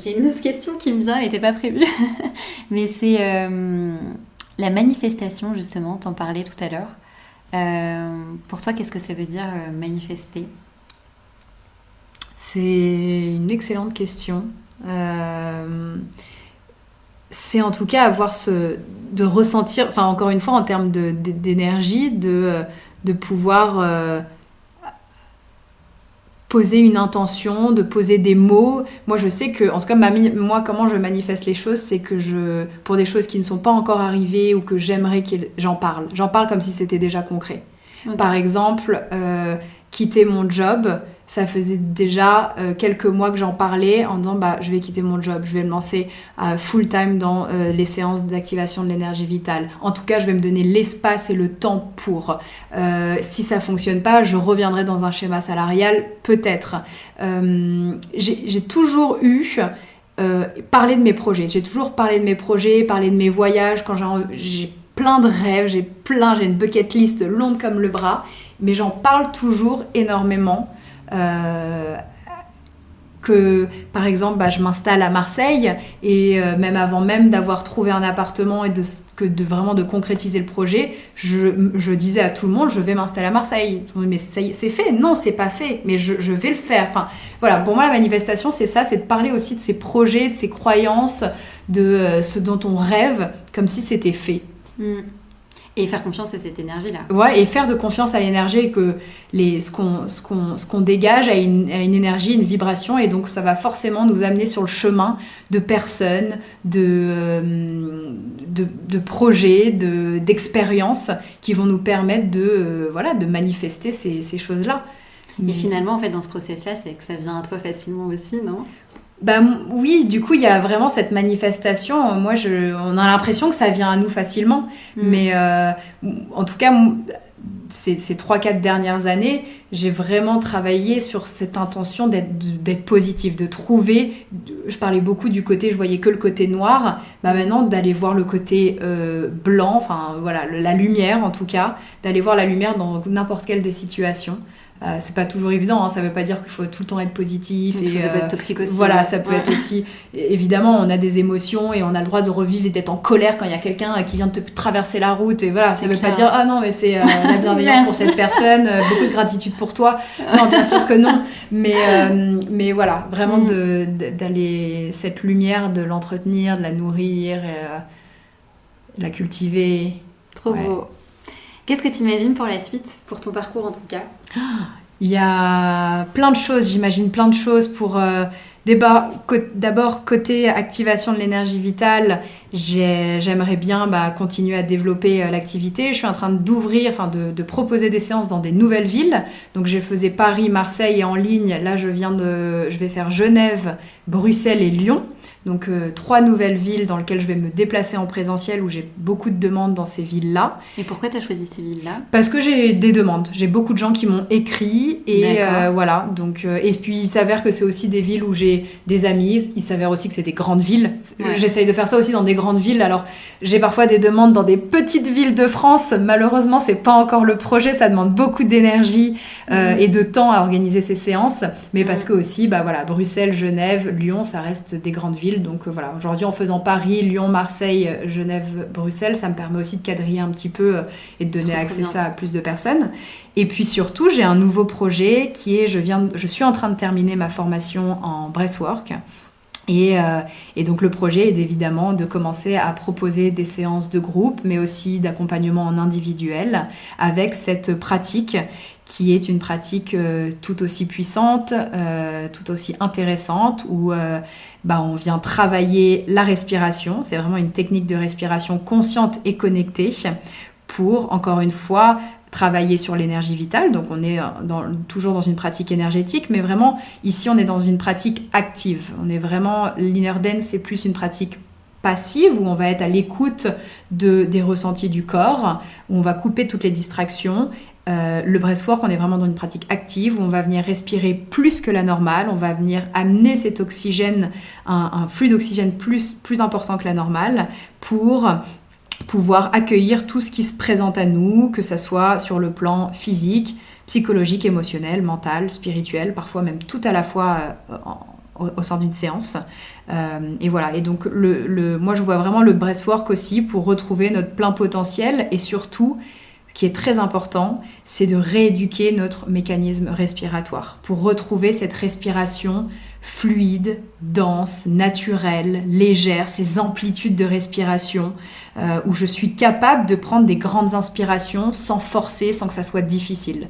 j'ai une autre question qui me vient, elle n'était pas prévue, mais c'est la manifestation, justement, t'en parlais tout à l'heure. Pour toi, qu'est-ce que ça veut dire manifester ? C'est une excellente question. C'est en tout cas de ressentir, enfin encore une fois en termes d'énergie, de pouvoir poser une intention, de poser des mots. Moi je sais que, en tout cas moi comment je manifeste les choses, c'est que pour des choses qui ne sont pas encore arrivées ou que j'aimerais j'en parle. J'en parle comme si c'était déjà concret. Okay. Par exemple, quitter mon job, ça faisait déjà quelques mois que j'en parlais en disant je vais quitter mon job, je vais me lancer full time dans les séances d'activation de l'énergie vitale. En tout cas, je vais me donner l'espace et le temps pour. Si ça fonctionne pas, je reviendrai dans un schéma salarial, peut-être. J'ai toujours eu parlé de mes projets. J'ai toujours parlé de mes projets, parlé de mes voyages. Quand j'ai plein de rêves, j'ai une bucket list longue comme le bras, mais j'en parle toujours énormément. Que par exemple je m'installe à Marseille et même avant même d'avoir trouvé un appartement et de concrétiser le projet, je disais à tout le monde je vais m'installer à Marseille. Mais c'est fait? Non, c'est pas fait, mais je vais le faire. Enfin voilà, pour moi la manifestation c'est ça, c'est de parler aussi de ses projets, de ses croyances, de ce dont on rêve comme si c'était fait. Et faire confiance à cette énergie-là. Ouais, et faire de confiance à l'énergie et que ce qu'on dégage a une énergie, une vibration, et donc ça va forcément nous amener sur le chemin de personnes, de projets, d'expériences qui vont nous permettre de manifester ces choses-là. Et finalement, en fait, dans ce process-là, c'est que ça vient à toi facilement aussi, non ? Oui, du coup, il y a vraiment cette manifestation. Moi, on a l'impression que ça vient à nous facilement. Mais en tout cas, ces 3-4 dernières années, j'ai vraiment travaillé sur cette intention d'être positive, de trouver... Je parlais beaucoup du côté, je voyais que le côté noir. Maintenant, d'aller voir le côté blanc, enfin voilà, la lumière en tout cas, d'aller voir la lumière dans n'importe quelle des situations. C'est pas toujours évident, hein, ça veut pas dire qu'il faut tout le temps être positif. Et ça peut être toxique aussi. Voilà, ça peut être aussi... Évidemment, on a des émotions et on a le droit de revivre et d'être en colère quand il y a quelqu'un qui vient de te traverser la route. Et voilà, ça veut pas dire « Ah non, mais c'est la bienveillance pour cette personne, beaucoup de gratitude pour toi. » Non, bien sûr que non. Mais voilà, vraiment d'aller... Cette lumière, de l'entretenir, de la nourrir, de la cultiver. Trop beau. Qu'est-ce que tu imagines pour la suite, pour ton parcours en tout cas ? Il y a plein de choses, j'imagine plein de choses pour... D'abord, côté activation de l'énergie vitale, j'aimerais bien continuer à développer l'activité. Je suis en train de proposer des séances dans des nouvelles villes. Donc, je faisais Paris, Marseille et en ligne. Là, je vais faire Genève, Bruxelles et Lyon. Donc 3 nouvelles villes dans lesquelles je vais me déplacer en présentiel, où j'ai beaucoup de demandes dans ces villes-là. Et pourquoi tu as choisi ces villes-là ? Parce que j'ai des demandes. J'ai beaucoup de gens qui m'ont écrit et voilà. Donc, et puis il s'avère que c'est aussi des villes où j'ai des amis. Il s'avère aussi que c'est des grandes villes. Ouais. J'essaye de faire ça aussi dans des grandes villes. Alors j'ai parfois des demandes dans des petites villes de France. Malheureusement, c'est pas encore le projet. Ça demande beaucoup d'énergie et de temps à organiser ces séances. Mais parce que aussi, Bruxelles, Genève, Lyon, ça reste des grandes villes. Donc voilà, aujourd'hui en faisant Paris, Lyon, Marseille, Genève, Bruxelles, ça me permet aussi de quadriller un petit peu et de donner accès à plus de personnes. Et puis surtout, j'ai un nouveau projet qui est, je suis en train de terminer ma formation en breathwork. Et donc le projet est évidemment de commencer à proposer des séances de groupe, mais aussi d'accompagnement en individuel avec cette pratique qui est une pratique tout aussi puissante, tout aussi intéressante, où on vient travailler la respiration. C'est vraiment une technique de respiration consciente et connectée pour, encore une fois, travailler sur l'énergie vitale. Donc on est toujours dans une pratique énergétique, mais vraiment ici on est dans une pratique active. On est vraiment, l'inner dance c'est plus une pratique passive où on va être à l'écoute des ressentis du corps, où on va couper toutes les distractions. Le breathwork, on est vraiment dans une pratique active où on va venir respirer plus que la normale, on va venir amener cet oxygène, un flux d'oxygène plus important que la normale pour pouvoir accueillir tout ce qui se présente à nous, que ça soit sur le plan physique, psychologique, émotionnel, mental, spirituel, parfois même tout à la fois au sein d'une séance. Et voilà, et donc moi je vois vraiment le breathwork aussi pour retrouver notre plein potentiel et surtout qui est très important, c'est de rééduquer notre mécanisme respiratoire pour retrouver cette respiration fluide, dense, naturelle, légère, ces amplitudes de respiration où je suis capable de prendre des grandes inspirations sans forcer, sans que ça soit difficile.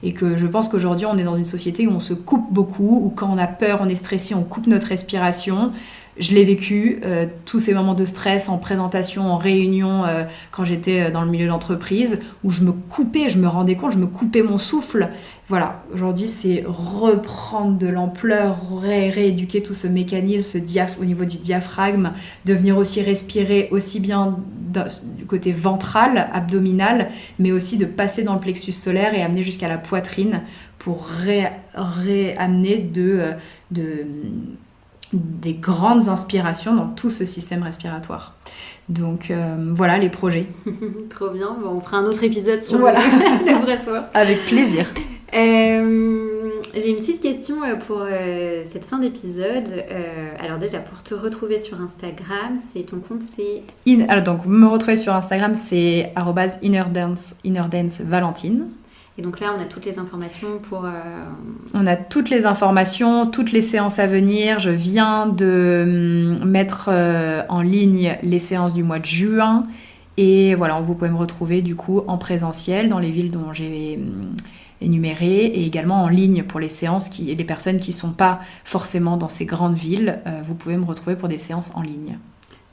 Et que je pense qu'aujourd'hui, on est dans une société où on se coupe beaucoup, où quand on a peur, on est stressé, on coupe notre respiration. Je l'ai vécu, tous ces moments de stress en présentation, en réunion, quand j'étais dans le milieu d'entreprise, où je me coupais, je me rendais compte, je me coupais mon souffle. Voilà, aujourd'hui, c'est reprendre de l'ampleur, rééduquer tout ce mécanisme, au niveau du diaphragme, de venir aussi respirer aussi bien du côté ventral, abdominal, mais aussi de passer dans le plexus solaire et amener jusqu'à la poitrine pour réamener des grandes inspirations dans tout ce système respiratoire. Donc voilà les projets. Trop bien, bon, on fera un autre épisode sur voilà. le breathwork. Avec plaisir. J'ai une petite question pour cette fin d'épisode. Alors déjà, pour te retrouver sur Instagram, ton compte c'est... Alors donc, me retrouver sur Instagram, c'est @innerdance_valentine. Et donc là, on a toutes les informations pour... On a toutes les informations, toutes les séances à venir. Je viens de mettre en ligne les séances du mois de juin. Et voilà, vous pouvez me retrouver du coup en présentiel dans les villes dont j'ai énumérées et également en ligne pour les séances et les personnes qui ne sont pas forcément dans ces grandes villes. Vous pouvez me retrouver pour des séances en ligne.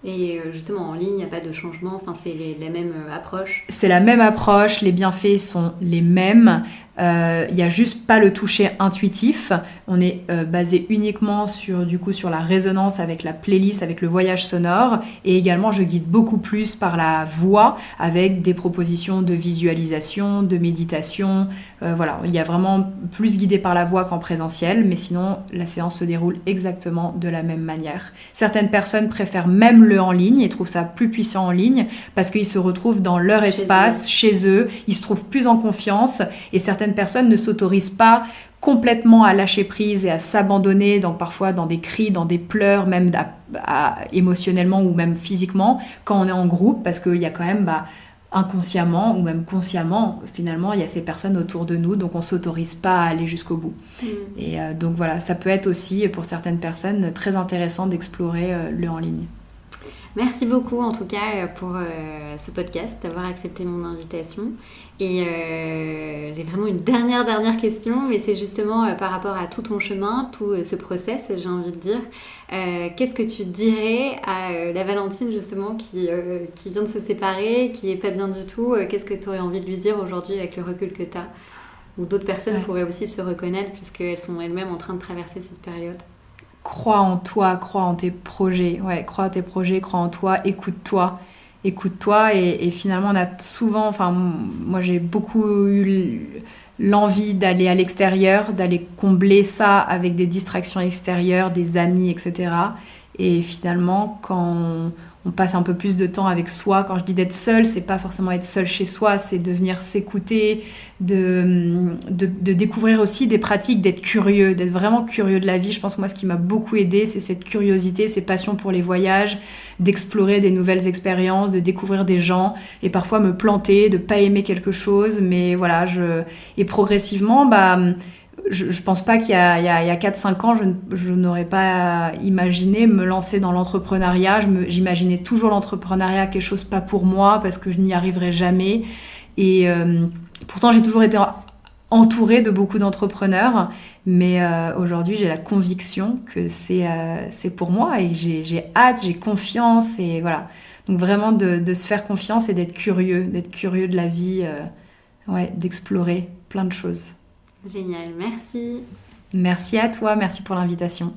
Et justement, en ligne, il n'y a pas de changement, enfin, c'est la même approche. C'est la même approche, les bienfaits sont les mêmes. Il n'y a juste pas le toucher intuitif. On est basé uniquement sur la résonance avec la playlist, avec le voyage sonore. Et également, je guide beaucoup plus par la voix avec des propositions de visualisation, de méditation. Voilà, il y a vraiment plus guidé par la voix qu'en présentiel. Mais sinon, la séance se déroule exactement de la même manière. Certaines personnes préfèrent même le en ligne et trouvent ça plus puissant en ligne parce qu'ils se retrouvent dans leur espace, chez eux. Ils se trouvent plus en confiance et certaines personnes ne s'autorisent pas complètement à lâcher prise et à s'abandonner parfois dans des cris, dans des pleurs, même émotionnellement ou même physiquement quand on est en groupe parce qu'il y a quand même inconsciemment ou même consciemment, finalement, il y a ces personnes autour de nous, donc on ne s'autorise pas à aller jusqu'au bout. Et donc voilà, ça peut être aussi pour certaines personnes très intéressant d'explorer le en ligne. Merci beaucoup en tout cas pour ce podcast, d'avoir accepté mon invitation. Et j'ai vraiment une dernière question, mais c'est justement par rapport à tout ton chemin, tout ce process, j'ai envie de dire. Qu'est-ce que tu dirais à la Valentine justement qui vient de se séparer, qui n'est pas bien du tout? Qu'est-ce que tu aurais envie de lui dire aujourd'hui avec le recul que tu as? Ou d'autres personnes pourraient aussi se reconnaître puisqu'elles sont elles-mêmes en train de traverser cette période. Crois en toi, crois en tes projets. Ouais, crois en tes projets, crois en toi, écoute-toi. Écoute-toi et finalement on a souvent, moi j'ai beaucoup eu l'envie d'aller à l'extérieur, d'aller combler ça avec des distractions extérieures, des amis, etc. Et finalement quand on passe un peu plus de temps avec soi, quand je dis d'être seul, c'est pas forcément être seul chez soi, c'est de venir s'écouter, de découvrir aussi des pratiques, d'être curieux, d'être vraiment curieux de la vie. Je pense que moi, ce qui m'a beaucoup aidé, c'est cette curiosité, ces passions pour les voyages, d'explorer des nouvelles expériences, de découvrir des gens et parfois me planter, de pas aimer quelque chose. Mais voilà, et progressivement, je pense pas qu'il y a 4-5 ans, je n'aurais pas imaginé me lancer dans l'entrepreneuriat. J'imaginais toujours l'entrepreneuriat quelque chose pas pour moi parce que je n'y arriverais jamais. Et pourtant, j'ai toujours été entourée de beaucoup d'entrepreneurs. Mais aujourd'hui, j'ai la conviction que c'est pour moi et j'ai hâte, j'ai confiance. Et voilà. Donc vraiment de se faire confiance et d'être curieux de la vie, d'explorer plein de choses. Génial, merci. Merci à toi, merci pour l'invitation.